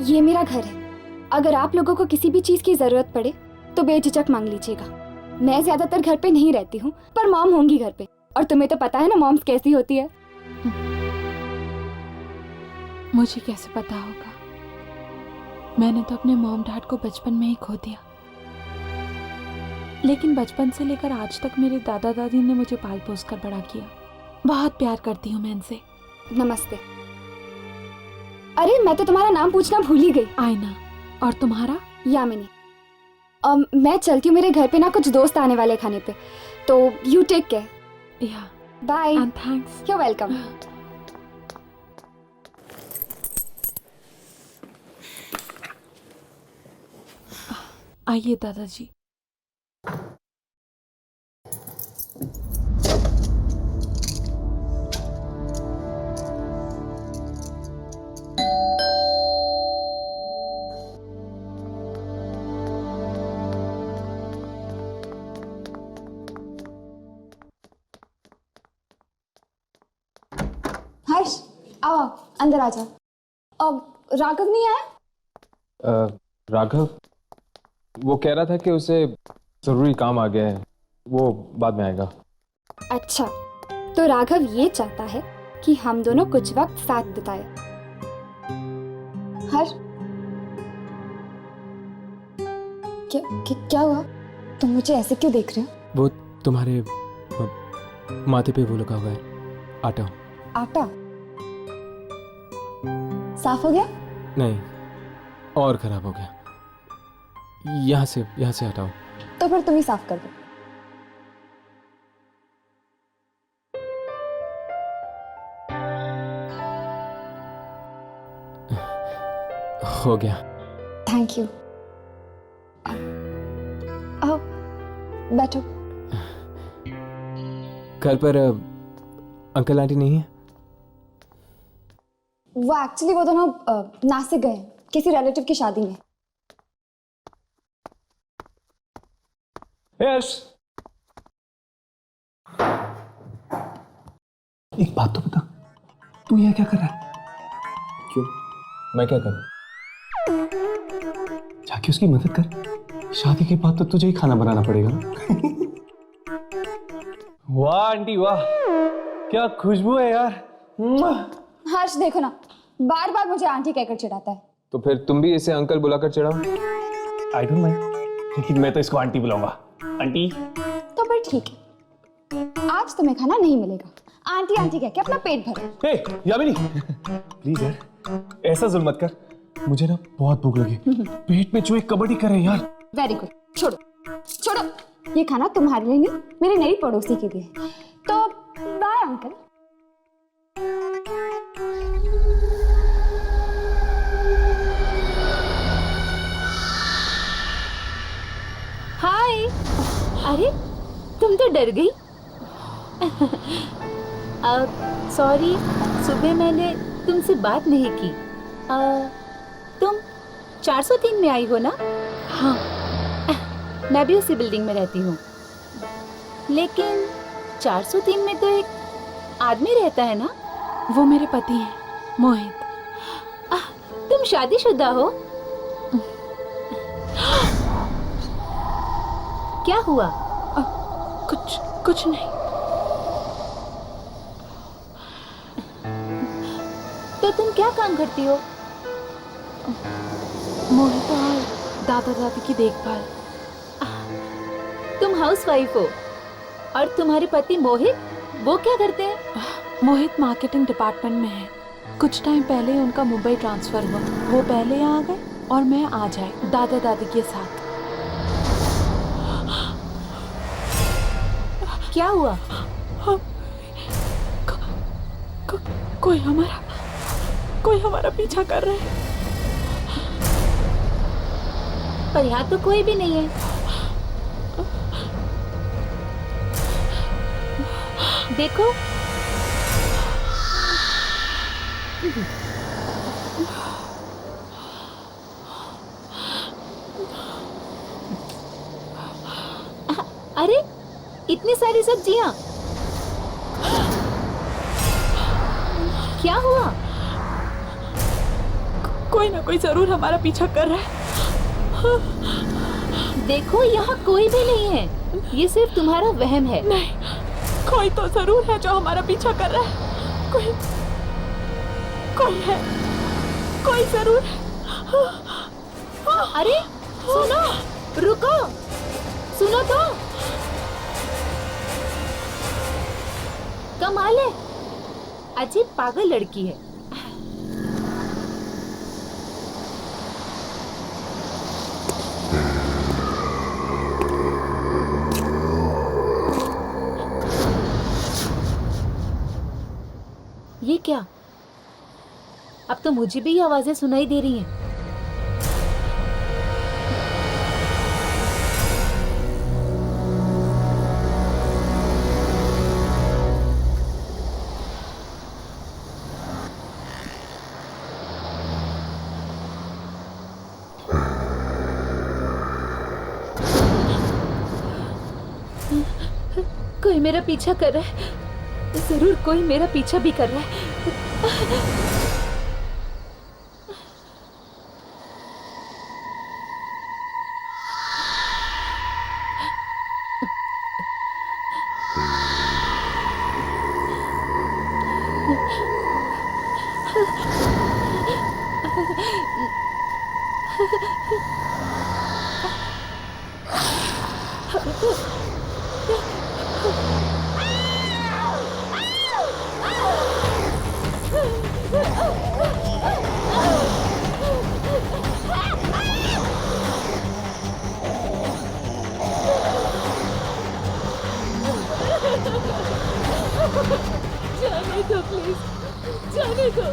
ये मेरा घर है। अगर आप लोगों को किसी भी चीज की जरूरत पड़े तो बेझिझक मांग लीजिएगा। मैं ज्यादातर घर पे नहीं रहती हूँ, पर मॉम होंगी घर पे, और तुम्हें तो पता है ना मॉम्स कैसी होती है। मुझे कैसे पता होगा? मैंने तो अपने मॉम डैड को बचपन में ही खो दिया, लेकिन बचपन से लेकर आज तक मेरे दादा दादी ने मुझे पाल पोस कर बड़ा किया। बहुत प्यार करती हूँ मैं इनसे। नमस्ते। अरे, मैं तो तुम्हारा नाम पूछना भूल ही गई। आयना। और तुम्हारा? यामिनी। मैं चलती हूँ, मेरे घर पे ना कुछ दोस्त आने वाले खाने पे, तो you take care. Yeah, bye. And thanks. You welcome. आइए दादाजी। हर्ष, आओ अंदर आ जाओ। अब राघव नहीं आया? राघव, वो कह रहा था कि उसे जरूरी काम आ गया है, वो बाद में आएगा। अच्छा, तो राघव ये चाहता है कि हम दोनों कुछ वक्त साथ बिताए। हर्ष, क्या हुआ? तुम मुझे ऐसे क्यों देख रहे हो? वो तुम्हारे माथे पे वो लगा हुआ है, आटा। आटा साफ हो गया? नहीं, और खराब हो गया। यहाँ से हटाओ। तो फिर तुम ही साफ कर दो। हो गया। Thank you. आओ, बैठो। घर पर अंकल आंटी नहीं है? वो एक्चुअली वो दोनों नासिक गए हैं किसी रिलेटिव की शादी में। यश, एक बात तो बता, तू यहाँ क्या कर रहा है? क्यों? मैं क्या करूं? जाके उसकी मदद कर। शादी के बाद तो तुझे ही खाना बनाना पड़ेगा ना। वाह आंटी वाह, क्या खुशबू है यार। हर्ष देखो ना, बार बार मुझे आंटी कहकर चिढ़ाता है। तो फिर तुम भी इसे अंकल बुलाकर चिढ़ाओ। आई डोंट माइंड, लेकिन मैं तो इसको आंटी बुलाऊंगा। आंटी। तो फिर ठीक है, आज तुम्हें खाना नहीं मिलेगा। आंटी आंटी कह के अपना पेट भरो। हे यामिनी, प्लीज यार ऐसा जुल्म मत कर, मुझे ना बहुत भूख लगी। पेट में चूहे कबड्डी कर रहे हैं यार। वेरी गुड, छोड़ो छोड़ो, ये खाना तुम्हारे लिए नहीं, मेरी नई पड़ोसी के लिए। तो बाय अंकल। हाय। अरे तुम तो डर गई। सॉरी, सुबह मैंने तुमसे बात नहीं की। तुम 403 में आई हो ना? हाँ, मैं भी उसी बिल्डिंग में रहती हूँ, लेकिन 403 में तो एक आदमी रहता है ना? वो मेरे पति हैं, मोहित। तुम शादीशुदा हो? क्या हुआ? कुछ नहीं। तो तुम क्या काम करती हो? मोहित और दादा दादी की देखभाल। तुम हाउसवाइफ हो और तुम्हारे पति मोहित, वो क्या करते हैं? मोहित मार्केटिंग डिपार्टमेंट में है। कुछ टाइम पहले उनका मुंबई ट्रांसफर हुआ। वो पहले यहाँ आ गए और मैं आज आई दादा दादी के साथ। क्या हुआ? कोई हमारा पीछा कर रहा है। पर यहाँ तो कोई भी नहीं है। देखो, अरे इतनी सारी सब्जियां, क्या हुआ? कोई ना कोई जरूर हमारा पीछा कर रहा है। देखो, यहाँ कोई भी नहीं है। ये सिर्फ तुम्हारा वहम है। नहीं, कोई तो जरूर है जो हमारा पीछा कर रहा है। कोई है, कोई जरूर है। अरे सुनो, रुको, सुनो तो। कमाल है, अजीब पागल लड़की है। ये क्या? अब तो मुझे भी आवाजें सुनाई दे रही हैं। कोई मेरा पीछा कर रहा है। जरूर कोई मेरा पीछा भी कर रहा है। जाने दो प्लीज, जाने दो।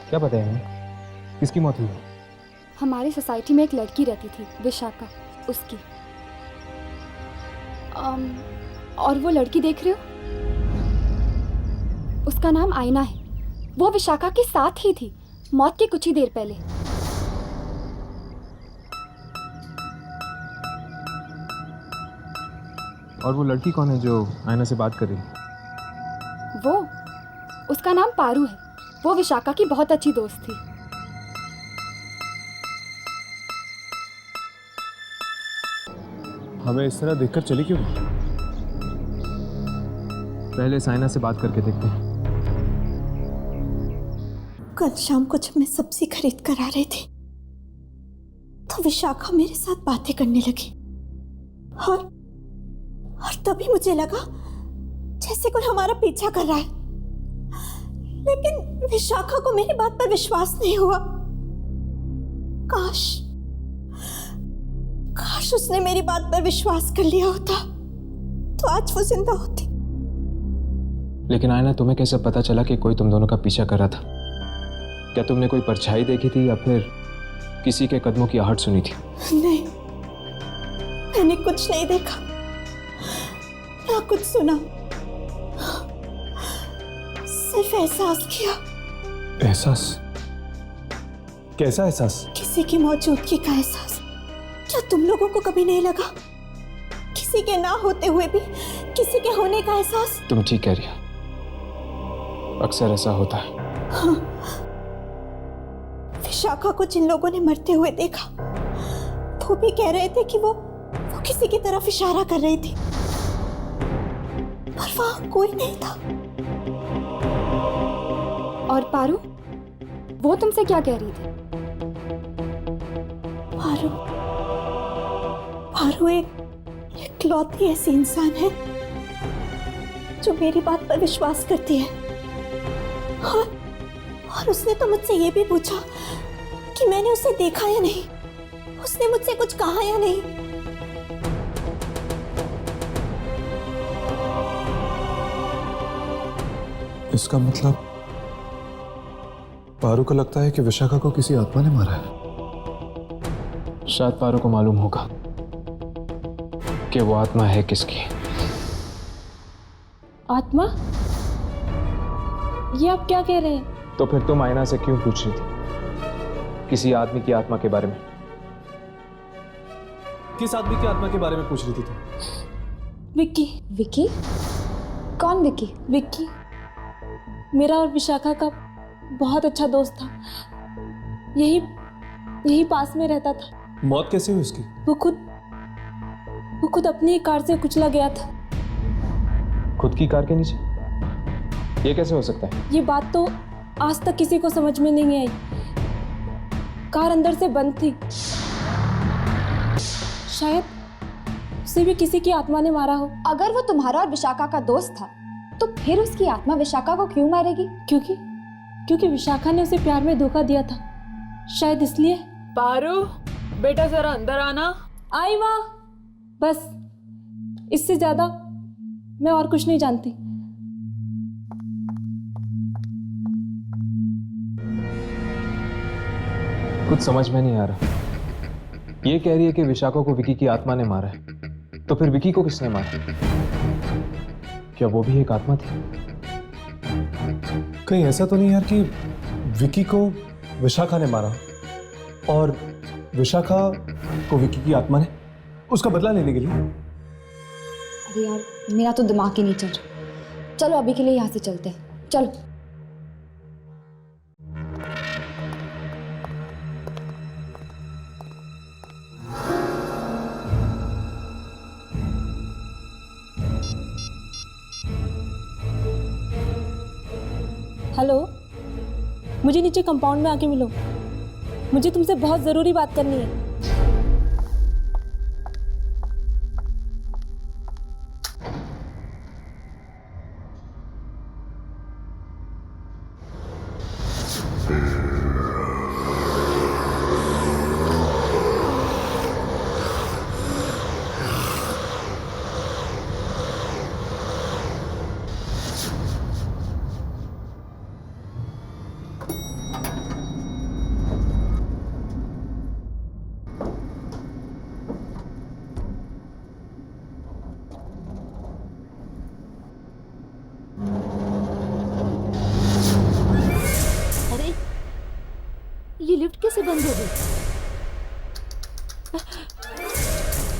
क्या पता है हमें किसकी मौत हुई? हमारी सोसाइटी में एक लड़की रहती थी, विशाखा, उसकी। और वो लड़की देख रहे हो, उसका नाम आईना है। वो विशाखा के साथ ही थी मौत के कुछ ही देर पहले। और वो लड़की कौन है जो आईना से बात कर रही है? वो, उसका नाम पारू है। वो विशाखा की बहुत अच्छी दोस्त थी। हमें इस तरह देखकर चली क्यों? पहले साइना से बात करके देखते हैं। कल शाम को जब मैं सब्जी खरीद कर आ रही थी तो विशाखा मेरे साथ बातें करने लगी और तभी मुझे लगा जैसे कोई हमारा पीछा कर रहा है, लेकिन विशाखा को मेरी बात पर विश्वास नहीं हुआ। काश उसने मेरी बात पर विश्वास कर लिया होता तो आज वो जिंदा होती। लेकिन आयना, तुम्हें कैसे पता चला कि कोई तुम दोनों का पीछा कर रहा था? क्या तुमने कोई परछाई देखी थी या फिर किसी के कदमों की आहट सुनी थी। नहीं, मैंने कुछ नहीं देखा, ना कुछ सुना, सिर्फ एहसास किया। एहसास? कैसा एहसास? किसी की मौजूदगी का एहसास। क्या तुम लोगों को कभी नहीं लगा? किसी के ना होते हुए भी किसी के होने का एहसास। तुम ठीक कह रही हो, अक्सर ऐसा होता है। हाँ, विशाखा को जिन लोगों ने मरते हुए देखा वो भी कह रहे थे कि वो किसी की तरफ इशारा कर रही थी, पर वहां कोई नहीं था। और पारू, वो तुमसे क्या कह रही थी? पारू इकलौती ऐसी इंसान है जो मेरी बात पर विश्वास करती है। और उसने तो मुझसे ये भी पूछा कि मैंने उसे देखा या नहीं, उसने मुझसे कुछ कहा या नहीं। इसका मतलब पारू को लगता है कि विशाखा को किसी आत्मा ने मारा है। शायद पारू को मालूम होगा कि वो आत्मा है किसकी। आत्मा? ये आप क्या कह रहे हैं? तो फिर तुम आयना से क्यों पूछ रही थी किसी आदमी की आत्मा के बारे में? किस आदमी की आत्मा के बारे में पूछ रही थी तुम? विक्की। विक्की? कौन विक्की? विक्की मेरा और विशाखा का बहुत अच्छा दोस्त था, यही पास में रहता था। मौत कैसे हुई उसकी? वो खुद अपनी ही कार से कुचला गया था। खुद की कार के नीचे? ये कैसे हो सकता है? ये बात तो आज तक किसी को समझ में नहीं आई। कार अंदर से बंद थी, शायद उसे भी किसी की आत्मा ने मारा हो। अगर वो तुम्हारा और विशाखा का दोस्त था तो फिर उसकी आत्मा विशाखा को क्यों मारेगी? क्योंकि विशाखा ने उसे प्यार में धोखा दिया था, शायद इसलिए। पारू बेटा जरा अंदर आना। आई माँ, बस इससे ज्यादा मैं और कुछ नहीं जानती। कुछ समझ में नहीं आ रहा। ये कह रही है कि विशाखा को विकी की आत्मा ने मारा है, तो फिर विकी को किसने मारा? क्या वो भी एक आत्मा थी? कहीं ऐसा तो नहीं यार कि विकी को विशाखा ने मारा और विशाखा को विकी की आत्मा ने उसका बदला लेने के लिए? अरे यार, मेरा तो दिमाग ही नहीं चल रहा। चलो अभी के लिए यहाँ से चलते हैं, चलो। हेलो, मुझे नीचे कंपाउंड में आके मिलो, मुझे तुमसे बहुत ज़रूरी बात करनी है। ये लिफ्ट कैसे बंद हो गई?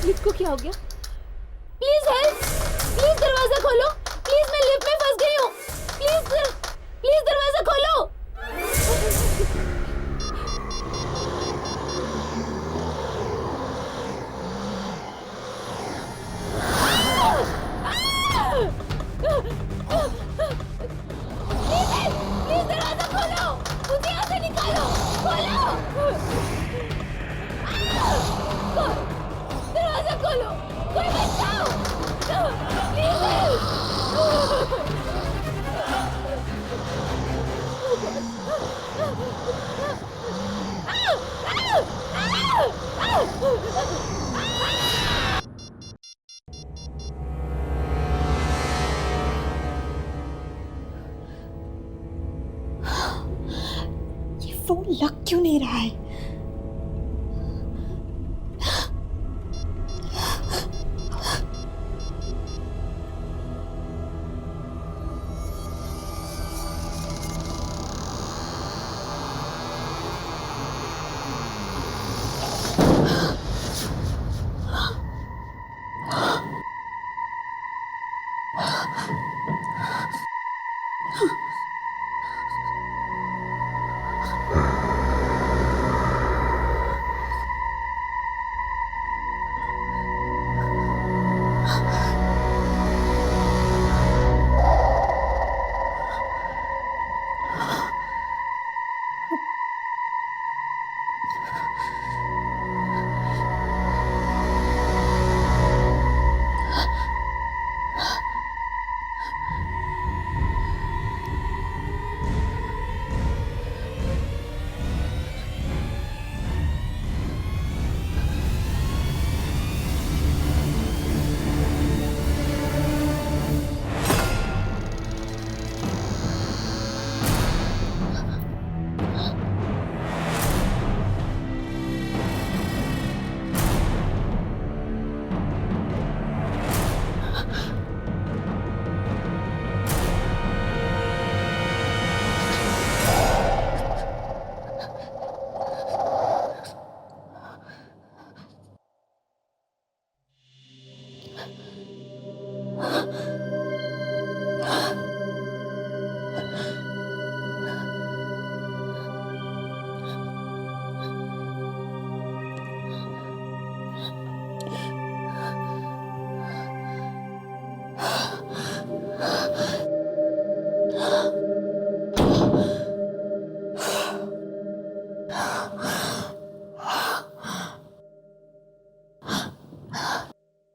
लिफ्ट को क्या हो गया? प्लीज हेल्प, प्लीज दरवाजा खोलो, प्लीज मैं लिफ्ट में फंस गई हूँ, प्लीज दरवाजा खोलो। प्लीज दरवाजा खोलो, मुझे यहाँ से निकालो, खोलो। दरवाजा खोलो, कोई बचाओ, प्लीज ये फोन लग क्यों नहीं रहा है?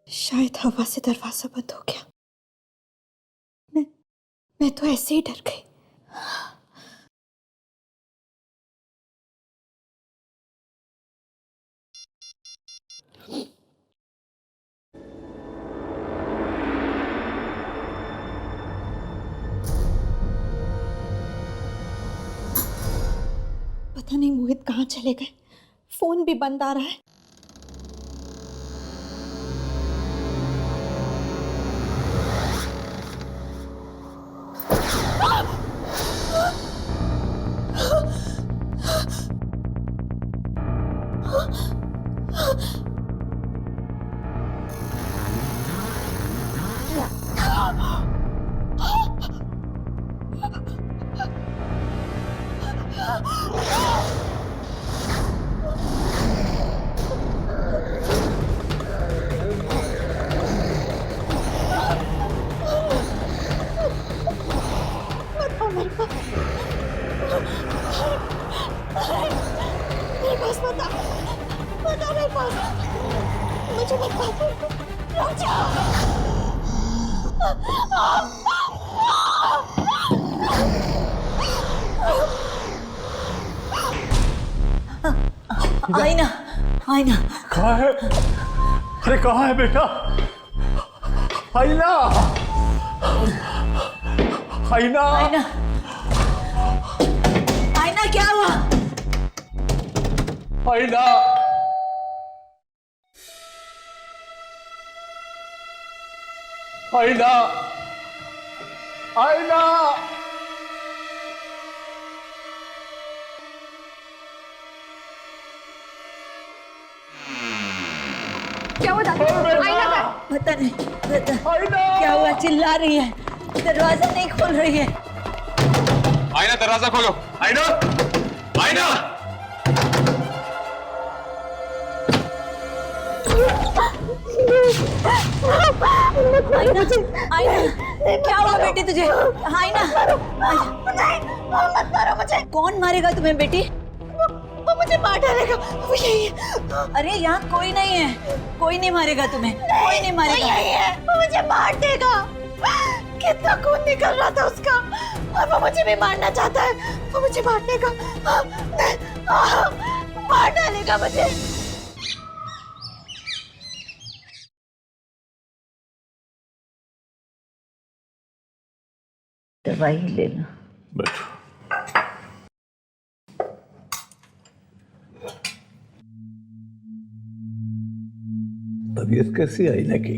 शायद हवा से दरवाजा बंद हो गया। मैं तो ऐसे ही डर गई। पता नहीं मोहित कहाँ चले गए, फोन भी बंद आ रहा है। आईना, आईना कहाँ है? अरे कहाँ है बेटा? आईना, आईना, आईना, आईना क्या हुआ? आईना, आईना, आईना, क्या हुआ दादी? आईना का पता नहीं, क्या हुआ? चिल्ला रही है, दरवाजा नहीं खोल रही है। आईना दरवाजा खोलो। आईना, आईना, आईना, आईना, क्या हुआ बेटी तुझे? आईना, मत मारो मुझे। कौन मारेगा तुम्हें बेटी? वो मुझे मार डालेगा, वो यही है। अरे यहाँ कोई नहीं है, कोई नहीं मारेगा तुम्हें, कोई नहीं मारेगा। वो यही है, वो मुझे मार देगा। कितना खून निकल रहा था उसका, और वो मुझे भी मारना चाहता है। वो मुझे मार देगा, मार डालेगा मुझे। दवाई लेना। बैठो। तबीयत कैसी आईना की?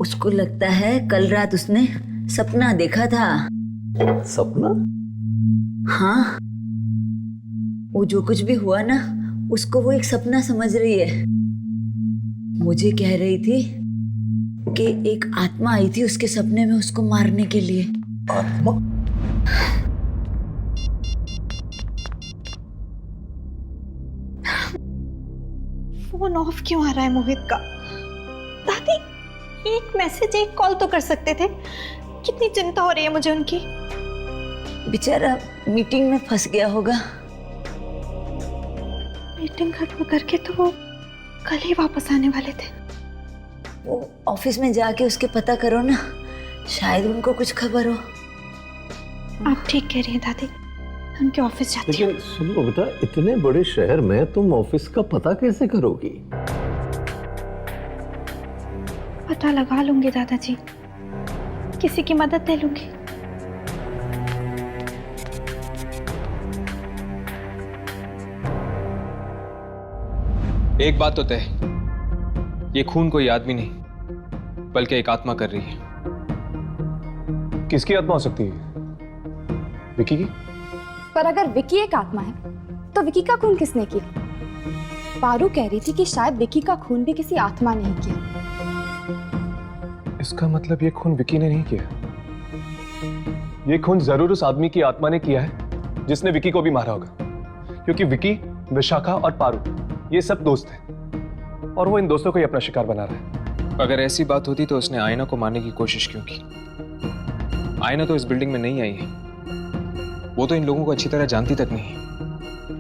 उसको लगता है कल रात उसने सपना देखा था। सपना? हाँ, वो जो कुछ भी हुआ ना, उसको वो एक सपना समझ रही है। मुझे कह रही थी कि एक आत्मा आई थी उसके सपने में उसको मारने के लिए। आत्मा? फोन ऑफ क्यों आ रहा है मोहित का? दादी, एक मैसेज, एक कॉल तो कर सकते थे। कितनी चिंता हो रही है मुझे उनकी। बेचारा मीटिंग में फंस गया होगा। मीटिंग खत्म करके तो वो कल ही वापस आने वाले थे। वो ऑफिस में जाके उसके पता करो ना, शायद उनको कुछ खबर हो। आप ठीक कह रही हैं दादी, उनके ऑफिस जाती हूँ। लेकिन सुनो बेटा, इतने बड़े शहर में तुम ऑफिस का पता कैसे करोगी? पता लगा लूंगी दादाजी, किसी की मदद ले लूंगी। एक बात तो तय, ये खून कोई आदमी नहीं बल्कि एक आत्मा कर रही है। किसकी आत्मा हो सकती है? विकी की? पर अगर विकी एक आत्मा है तो विकी का खून किसने किया? पारू कह रही थी कि शायद विकी का खून भी किसी आत्मा ने ही किया। इसका मतलब ये खून विकी ने नहीं किया। ये खून जरूर उस आदमी की आत्मा ने किया है जिसने विकी को भी मारा होगा, क्योंकि विकी, विशाखा और पारू ये सब दोस्त हैं और वो इन दोस्तों को ही अपना शिकार बना रहा है। अगर ऐसी बात होती तो उसने आईना को मारने की कोशिश क्यों की? आईना तो इस बिल्डिंग में नहीं आई है, वो तो इन लोगों को अच्छी तरह जानती तक नहीं।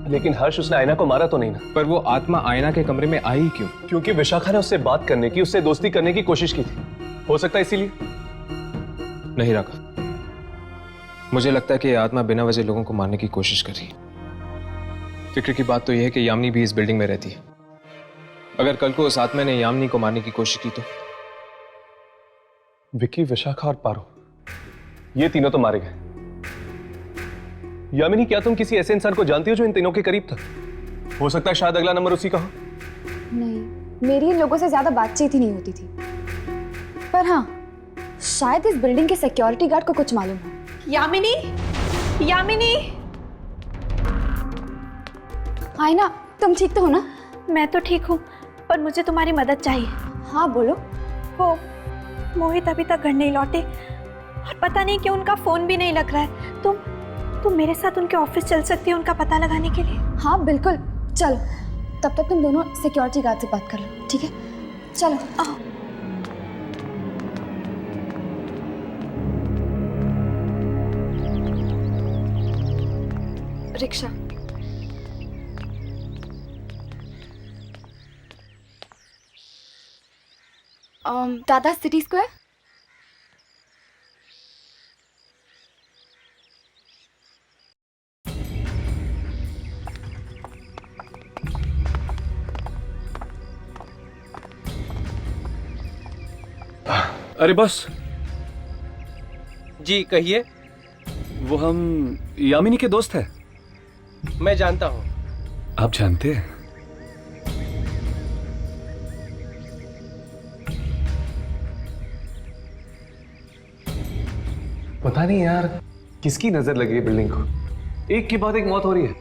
लेकिन हर्ष, उसने आयना को मारा तो नहीं ना? पर वो आत्मा आयना के कमरे में आई क्यों? क्योंकि विशाखा ने उससे बात करने की, उससे दोस्ती करने की कोशिश की थी। हो सकता है इसीलिए। नहीं राघव, मुझे लगता है कि ये आत्मा बिना वजह लोगों को मारने की कोशिश कर रही है। फिक्र की बात तो यह है कि यामिनी भी इस बिल्डिंग में रहती है। अगर कल को उस आत्मा ने यामिनी को मारने की कोशिश की तो? विकी, विशाखा और पारू, ये तीनों तो मारे गए। यामिनी, क्या तुम किसी ऐसे इंसान को जानती हो जो इन तीनों के करीब था? हो सकता है शायद अगला नंबर उसी का हो। नहीं, मेरी इन लोगों से ज्यादा बातचीत ही नहीं होती थी। पर हाँ, शायद इस बिल्डिंग के सिक्योरिटी गार्ड को कुछ मालूम हो। यामिनी, यामिनी। आयना, तुम ठीक तो हो ना? मैं तो ठीक हूँ, पर मुझे तुम्हारी मदद चाहिए। हाँ बोलो। वो मोहित अभी तक घर नहीं लौटे और पता नहीं क्यों उनका फोन भी नहीं लग रहा है। तुम मेरे साथ उनके ऑफिस चल सकती हो उनका पता लगाने के लिए? हाँ बिल्कुल, चलो। तब तक तुम दोनों सिक्योरिटी गार्ड से बात कर लो, ठीक है? चलो आओ। रिक्शा। दादा, सिटी स्क्वायर। अरे बॉस जी कहिए। वो हम यामिनी के दोस्त हैं। मैं जानता हूँ। आप जानते हैं? पता नहीं यार, किसकी नजर लगी है बिल्डिंग को। एक के बाद एक मौत हो रही है।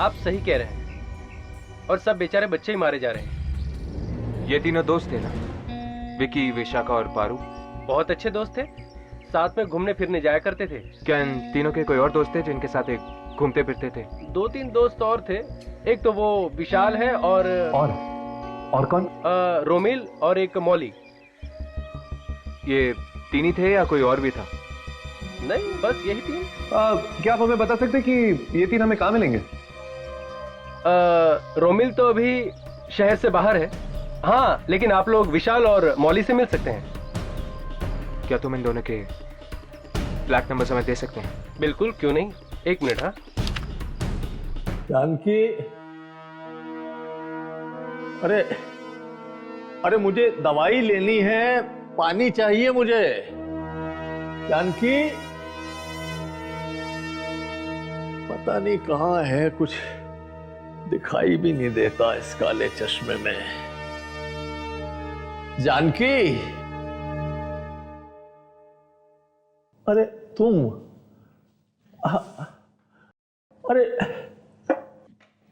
आप सही कह रहे हैं, और सब बेचारे बच्चे ही मारे जा रहे हैं। ये तीनों दोस्त थे ना, विकी, विशाखा और पारू? बहुत अच्छे दोस्त थे, साथ में घूमने फिरने जाया करते थे। क्या इन तीनों के कोई और दोस्त थे जिनके साथ एक घूमते फिरते थे? 2-3 दोस्त और थे। एक तो वो विशाल है और कौन? रोमिल और एक मौली। ये तीन ही थे या कोई और भी था? नहीं, बस यही तीन। क्या आप हमें बता सकते कि ये तीन हमें कहाँ मिलेंगे? रोमिल तो अभी शहर से बाहर है। हाँ, लेकिन आप लोग विशाल और मौली से मिल सकते हैं। क्या तुम इन दोनों के फ्लैट नंबर हमें दे सकते हैं? बिल्कुल, क्यों नहीं। 1 मिनट। हाँ जानकी, अरे मुझे दवाई लेनी है, पानी चाहिए मुझे। जानकी, पता नहीं कहाँ है, कुछ दिखाई भी नहीं देता इस काले चश्मे में। जानकी, अरे तुम, अरे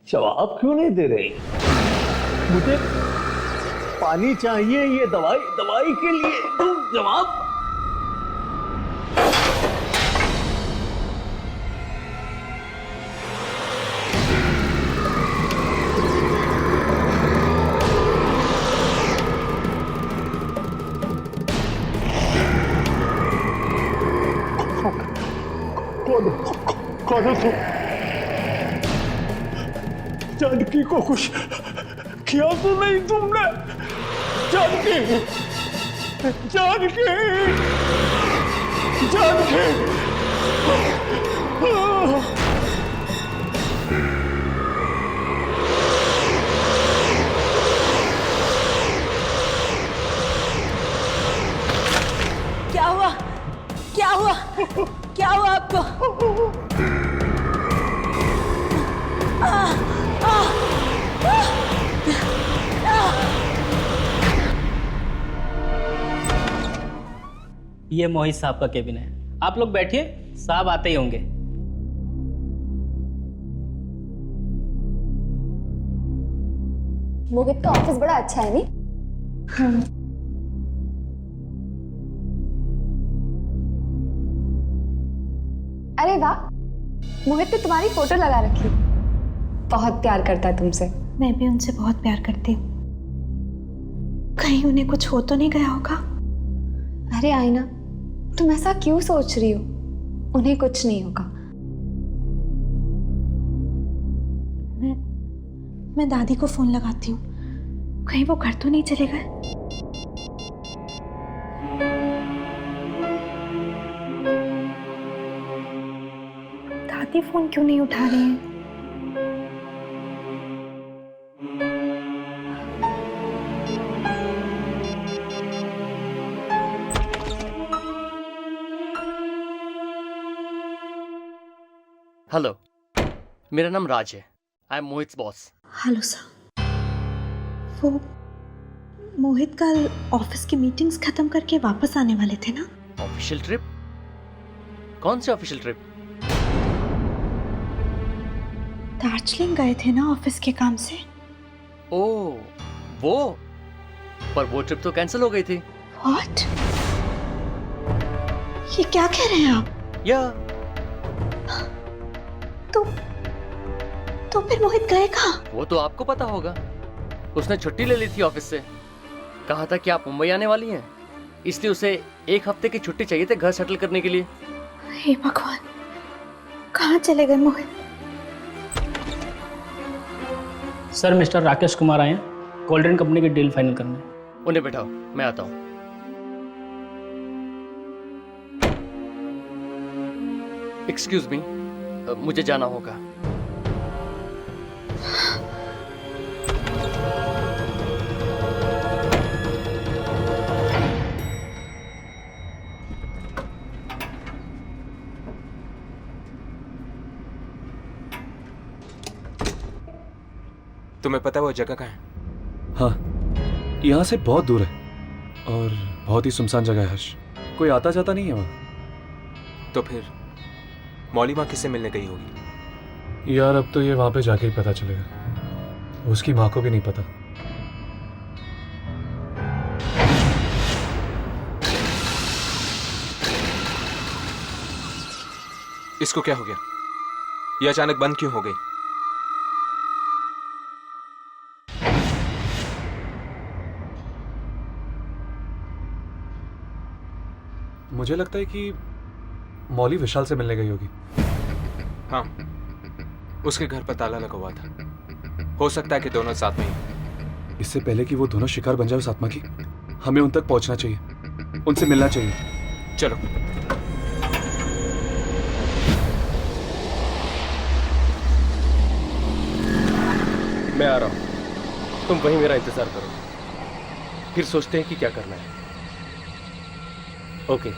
जवाब क्यों नहीं दे रही? मुझे पानी चाहिए, ये दवाई के लिए तुम जवाब। कौन हो तुम? जानकी को कुछ किया तो नहीं तुमने? जानकी, जानकी, जानकी। क्या हुआ? क्या हुआ? क्या हुआ आपको? ये मोहित साहब का केबिन है, आप लोग बैठिए, साहब आते ही होंगे। मोहित का ऑफिस बड़ा अच्छा है नहीं? अरे वाह, मोहित ने तुम्हारी फोटो लगा रखी। बहुत प्यार करता है तुमसे। मैं भी उनसे बहुत प्यार करती हूँ। कहीं उन्हें कुछ हो तो नहीं गया होगा? अरे आईना, तुम ऐसा क्यों सोच रही हो? उन्हें कुछ नहीं होगा। मैं दादी को फोन लगाती हूँ, कहीं वो घर तो नहीं चले गए। दादी फोन क्यों नहीं उठा रही हैं? हेलो, मेरा नाम राज है। I am Mohit boss. Hello sir. वो मोहित कल ऑफिस की मीटिंग्स खत्म करके वापस आने वाले थे ना? Official trip? कौन सी ऑफिशियल ट्रिप? दार्जिलिंग गए थे ना ऑफिस के काम से। ओह, वो? पर वो ट्रिप तो कैंसिल हो गई थी। व्हाट? ये क्या कह रहे हैं आप? या तो फिर मोहित गए कहाँ? वो तो आपको पता होगा। उसने छुट्टी ले ली थी ऑफिस से। कहा था कि आप मुंबई आने वाली हैं, इसलिए उसे 1 हफ्ते की छुट्टी चाहिए थे घर सेटल करने के लिए। हे भगवान, कहाँ चले गए मोहित? सर, मिस्टर राकेश कुमार आए हैं कोल्ड ड्रिंक कंपनी की डील फाइनल करने। उन्हें बैठाओ, मैं आता हूँ। एक्सक्यूज मी, मुझे जाना होगा। तुम्हें पता है वो जगह कहाँ है? हाँ, यहाँ से बहुत दूर है और बहुत ही सुनसान जगह है हर्ष। कोई आता जाता नहीं है वहाँ। तो फिर मौली माँ किससे मिलने गई होगी? यार अब तो ये वहाँ पे जाके ही पता चलेगा। उसकी माँ को भी नहीं पता। इसको क्या हो गया? ये अचानक बंद क्यों हो गई? मुझे लगता है कि मौली विशाल से मिलने गई होगी। हाँ, उसके घर पर ताला लगा हुआ था। हो सकता है कि दोनों साथ में ही। इससे पहले कि वो दोनों शिकार बन जाए उस आत्मा की, हमें उन तक पहुंचना चाहिए, उनसे मिलना चाहिए। चलो। मैं आ रहा हूं, तुम वहीं मेरा इंतजार करो, फिर सोचते हैं कि क्या करना है। ओके।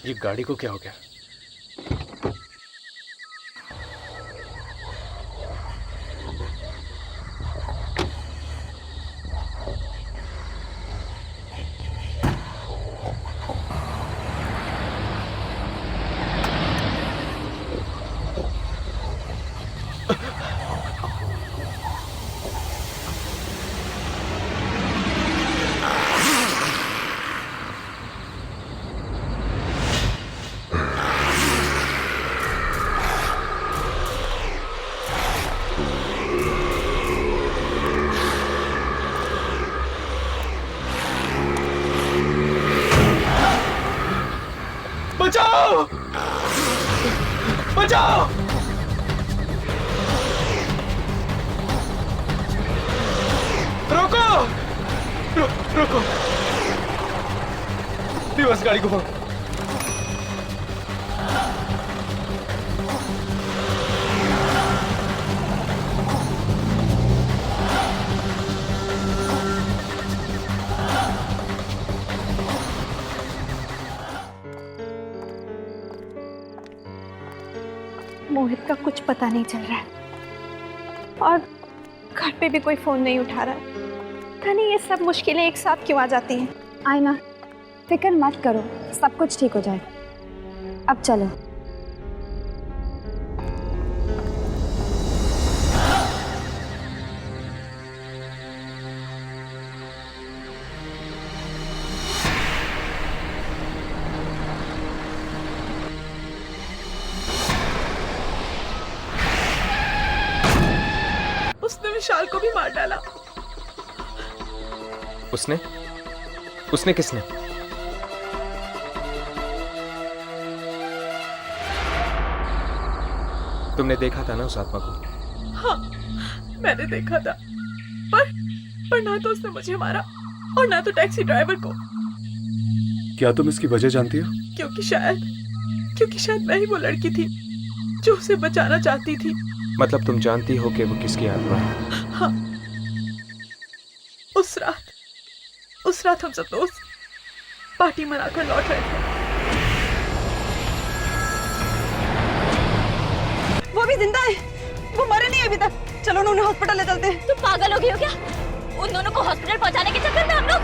ये गाड़ी को क्या हो गया? बचाओ! बचाओ! रोको! रोको! दिवस गाड़ी को पकड़ो। मोहित का कुछ पता नहीं चल रहा है और घर पे भी कोई फोन नहीं उठा रहा है। पता नहीं ये सब मुश्किलें एक साथ क्यों आ जाती हैं। आईना, फिक्र मत करो, सब कुछ ठीक हो जाएगा। अब चलो। उसने विशाल को भी मार डाला। उसने? उसने किसने? तुमने देखा था ना उस आत्मा को? हाँ, मैंने देखा था, पर ना तो उसने मुझे मारा और ना तो टैक्सी ड्राइवर को। क्या तुम इसकी वजह जानती हो? क्योंकि शायद मैं ही वो लड़की थी जो उसे बचाना चाहती थी। मतलब तुम जानती हो कि वो किसकी आत्मा है? हाँ, उस रात हम सब दोस्त पार्टी मनाकर लौट रहे थे। वो भी जिंदा है, वो मरे नहीं अभी तक। चलो उन्हें हॉस्पिटल ले चलते हैं। तुम पागल हो गई हो क्या? उन दोनों को हॉस्पिटल पहुंचाने के चक्कर में हम लोग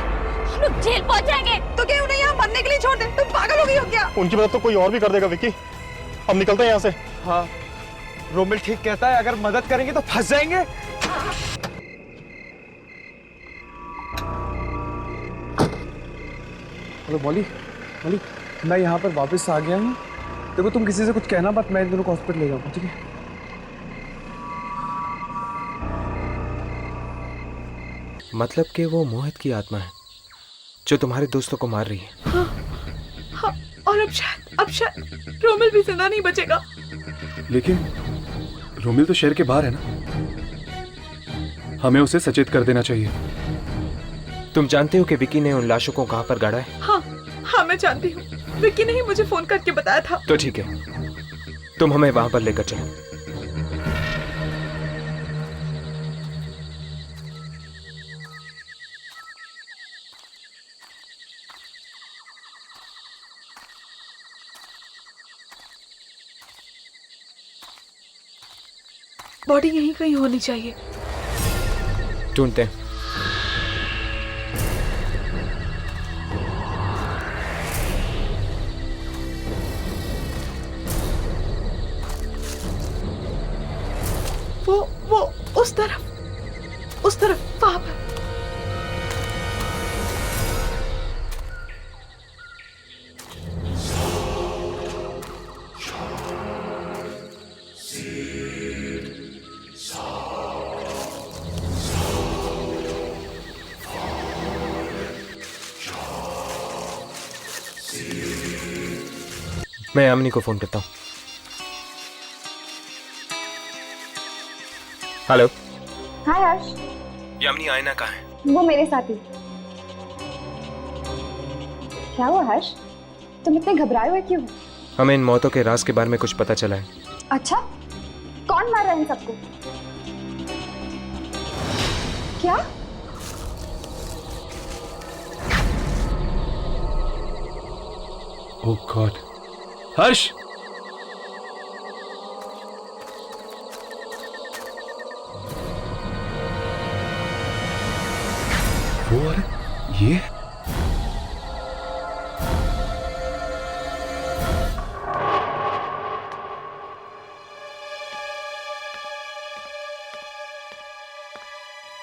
जेल पहुंच जाएंगे। तो क्या उन्हें यहाँ मरने के लिए छोड़ दे? तुम पागल हो गई हो क्या? उनकी मदद तो कोई और भी कर देगा विकी। हम निकलते हैं यहाँ से। हाँ, रोमिल ठीक कहता है, अगर मदद करेंगे तो फंस जाएंगे। हेलो मॉली, मैं यहाँ पर वापस आ गया हूँ। देखो तुम किसी से कुछ कहना मत, मैं इन दोनों को हॉस्पिटल ले जाऊंगा, ठीक है? मतलब कि वो मोहित की आत्मा है जो तुम्हारे दोस्तों को मार रही है। हाँ, और अब शायद रोमिल भी जिंदा नहीं बचेगा। लेकिन रोमिल तो शहर के बाहर है ना, हमें उसे सचेत कर देना चाहिए। तुम जानते हो कि विकी ने उन लाशों को कहाँ पर गाड़ा है? हाँ, मैं जानती हूँ। विकी ने ही मुझे फोन करके बताया था। तो ठीक है, तुम हमें वहां पर लेकर चलो। बॉडी यहीं कहीं होनी चाहिए। ढूंढते हैं। वो उस तरफ वहां पर। मैं यामिनी को फोन करता हूँ। हेलो। हाय हर्ष। यामिनी, आयना कहाँ है? वो मेरे साथ ही। क्या हुआ हर्ष, तुम इतने घबराए हुए क्यों? हमें इन मौतों के राज के बारे में कुछ पता चला है। अच्छा, कौन मार रहा है इन सबको? क्या? ओह गॉड, हर्ष! वो अरे ये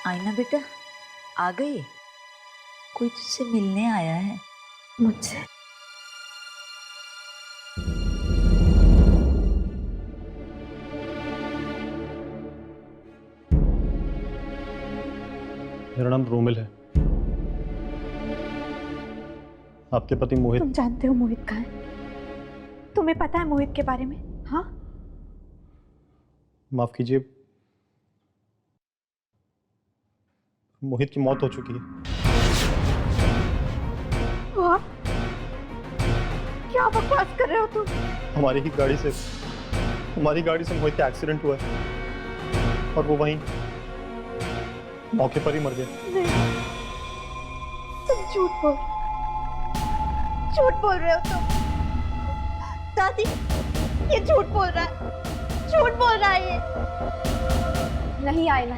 आईना बेटा, आ गई? कोई तुझसे मिलने आया है मुझसे। मेरा नाम रोमिल है। आपके पति मोहित। तुम जानते हो मोहित कहाँ है? तुम्हें पता है मोहित के बारे में? हाँ, माफ कीजिए, मोहित की मौत हो चुकी है। वाह, क्या बकवास कर रहे हो तुम? हमारी गाड़ी से मोहित का एक्सीडेंट हुआ है और वो वहीं मौके पर ही मर गया। नहीं, तुम झूठ बोल रहे हो तुम। दादी, ये झूठ बोल रहा है ये। नहीं आईना,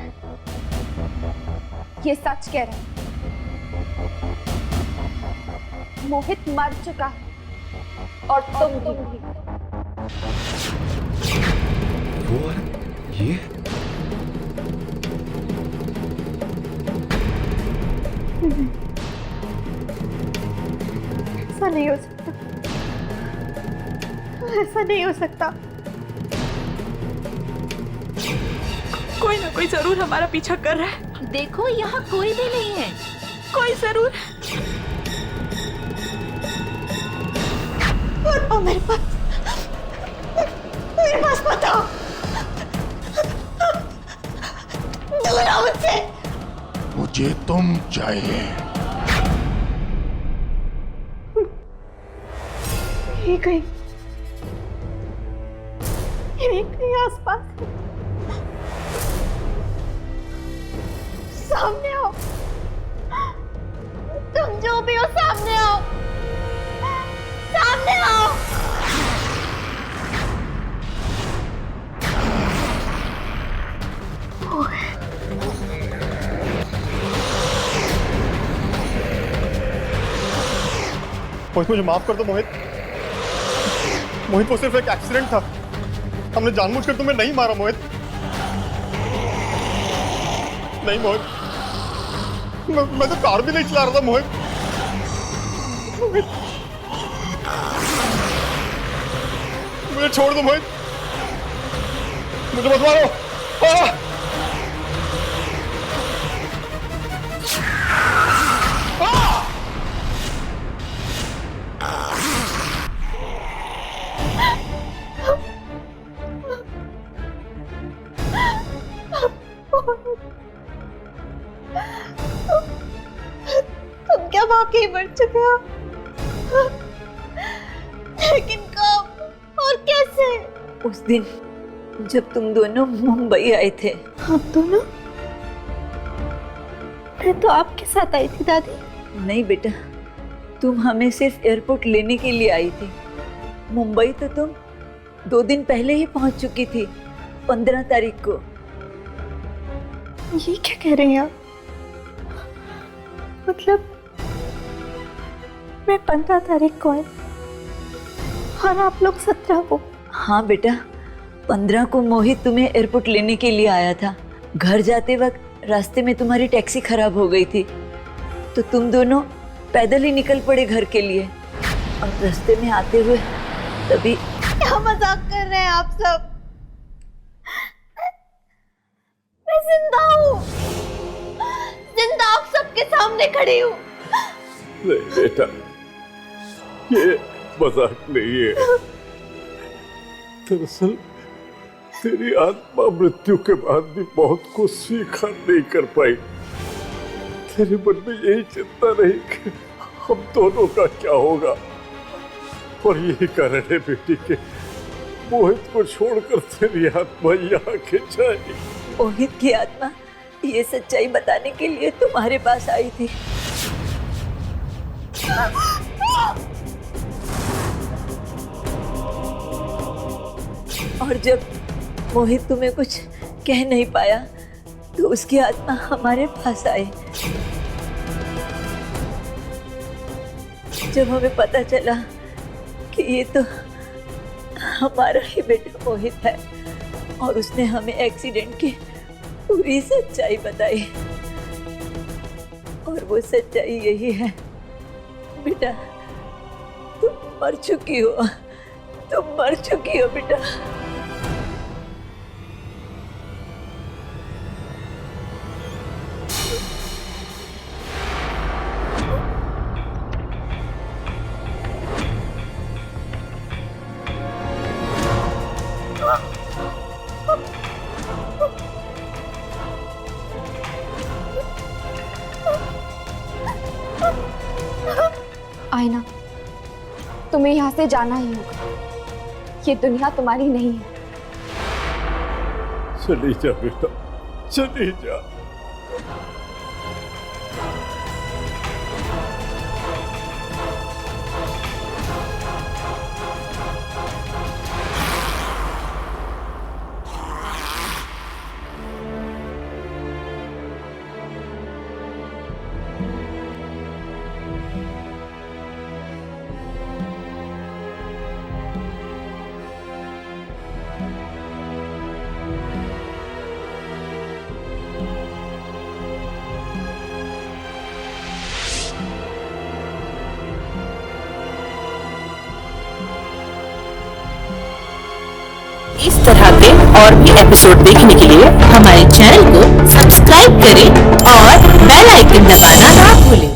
ये सच कह रहा है। मोहित मर चुका है और तुम भी। वो ये ऐसा नहीं हो सकता, ऐसा नहीं हो सकता। कोई ना कोई जरूर हमारा पीछा कर रहा है। देखो, यहाँ कोई भी नहीं है। कोई जरूर आओ मेरे पास मत आओ, दूर आओ मुझसे। मुझे तुम चाहिए। यही कहीं आसपास है। सामने आओ, तुम जो भी हो सामने आओ, सामने आओ। मोहित, मुझे माफ कर दो मोहित। मोहित, वो सिर्फ एक एक्सीडेंट था। हमने जानबूझकर तुम्हें नहीं मारा मोहित। नहीं मोहित, मैं तो कार भी नहीं चला रहा था मोहित। मोहित, मुझे छोड़ दो मोहित, मुझे मत मारो। तुम क्या वाकई मर चुके हो? लेकिन कब और कैसे? उस दिन जब तुम दोनों मुंबई आए थे। हम दोनों? मैं तो आपके साथ आई थी दादी। नहीं बेटा, तुम हमें सिर्फ एयरपोर्ट लेने के लिए आई थी। मुंबई तो तुम 2 दिन पहले ही पहुंच चुकी थी, 15 तारीख को। ये क्या कह रही हैं आप? मतलब मैं 15 तारीख को आई और आप लोग 17 को? हाँ बेटा, 15 को मोहित तुम्हें एयरपोर्ट लेने के लिए आया था। घर जाते वक्त रास्ते में तुम्हारी टैक्सी खराब हो गई थी, तो तुम दोनों पैदल ही निकल पड़े घर के लिए। और रास्ते में आते हुए तभी। क्या मजाक कर रहे हैं आप सब? मैं जिंदा हूँ, जिंदा आप सबके सामने खड़ी हूँ। नहीं बेटा, ये मजाक नहीं है। दरअसल तेरी आत्मा मृत्यु के बाद भी मौत को स्वीकार नहीं कर पाई। तेरे मन में यही चिंता रही कि हम दोनों का क्या होगा, और यही कारण है बेटी के मोहित को छोड़कर तेरी आत्मा यहाँ खिंचाई। मोहित की आत्मा ये सच्चाई बताने के लिए तुम्हारे पास आई थी। और जब मोहित तुम्हें कुछ कह नहीं पाया तो उसकी आत्मा हमारे पास आई। जब हमें पता चला कि ये तो हमारा ही बेटा मोहित है और उसने हमें एक्सीडेंट की पूरी सच्चाई बताई, और वो सच्चाई यही है बेटा, तुम मर चुकी हो, तुम मर चुकी हो बेटा। आईना, तुम्हें यहाँ से जाना ही होगा। ये दुनिया तुम्हारी नहीं है। चली जा बेटा, चली जा। इस तरह के और भी एपिसोड देखने के लिए हमारे चैनल को सब्सक्राइब करें और बेल आइकन दबाना ना भूलें।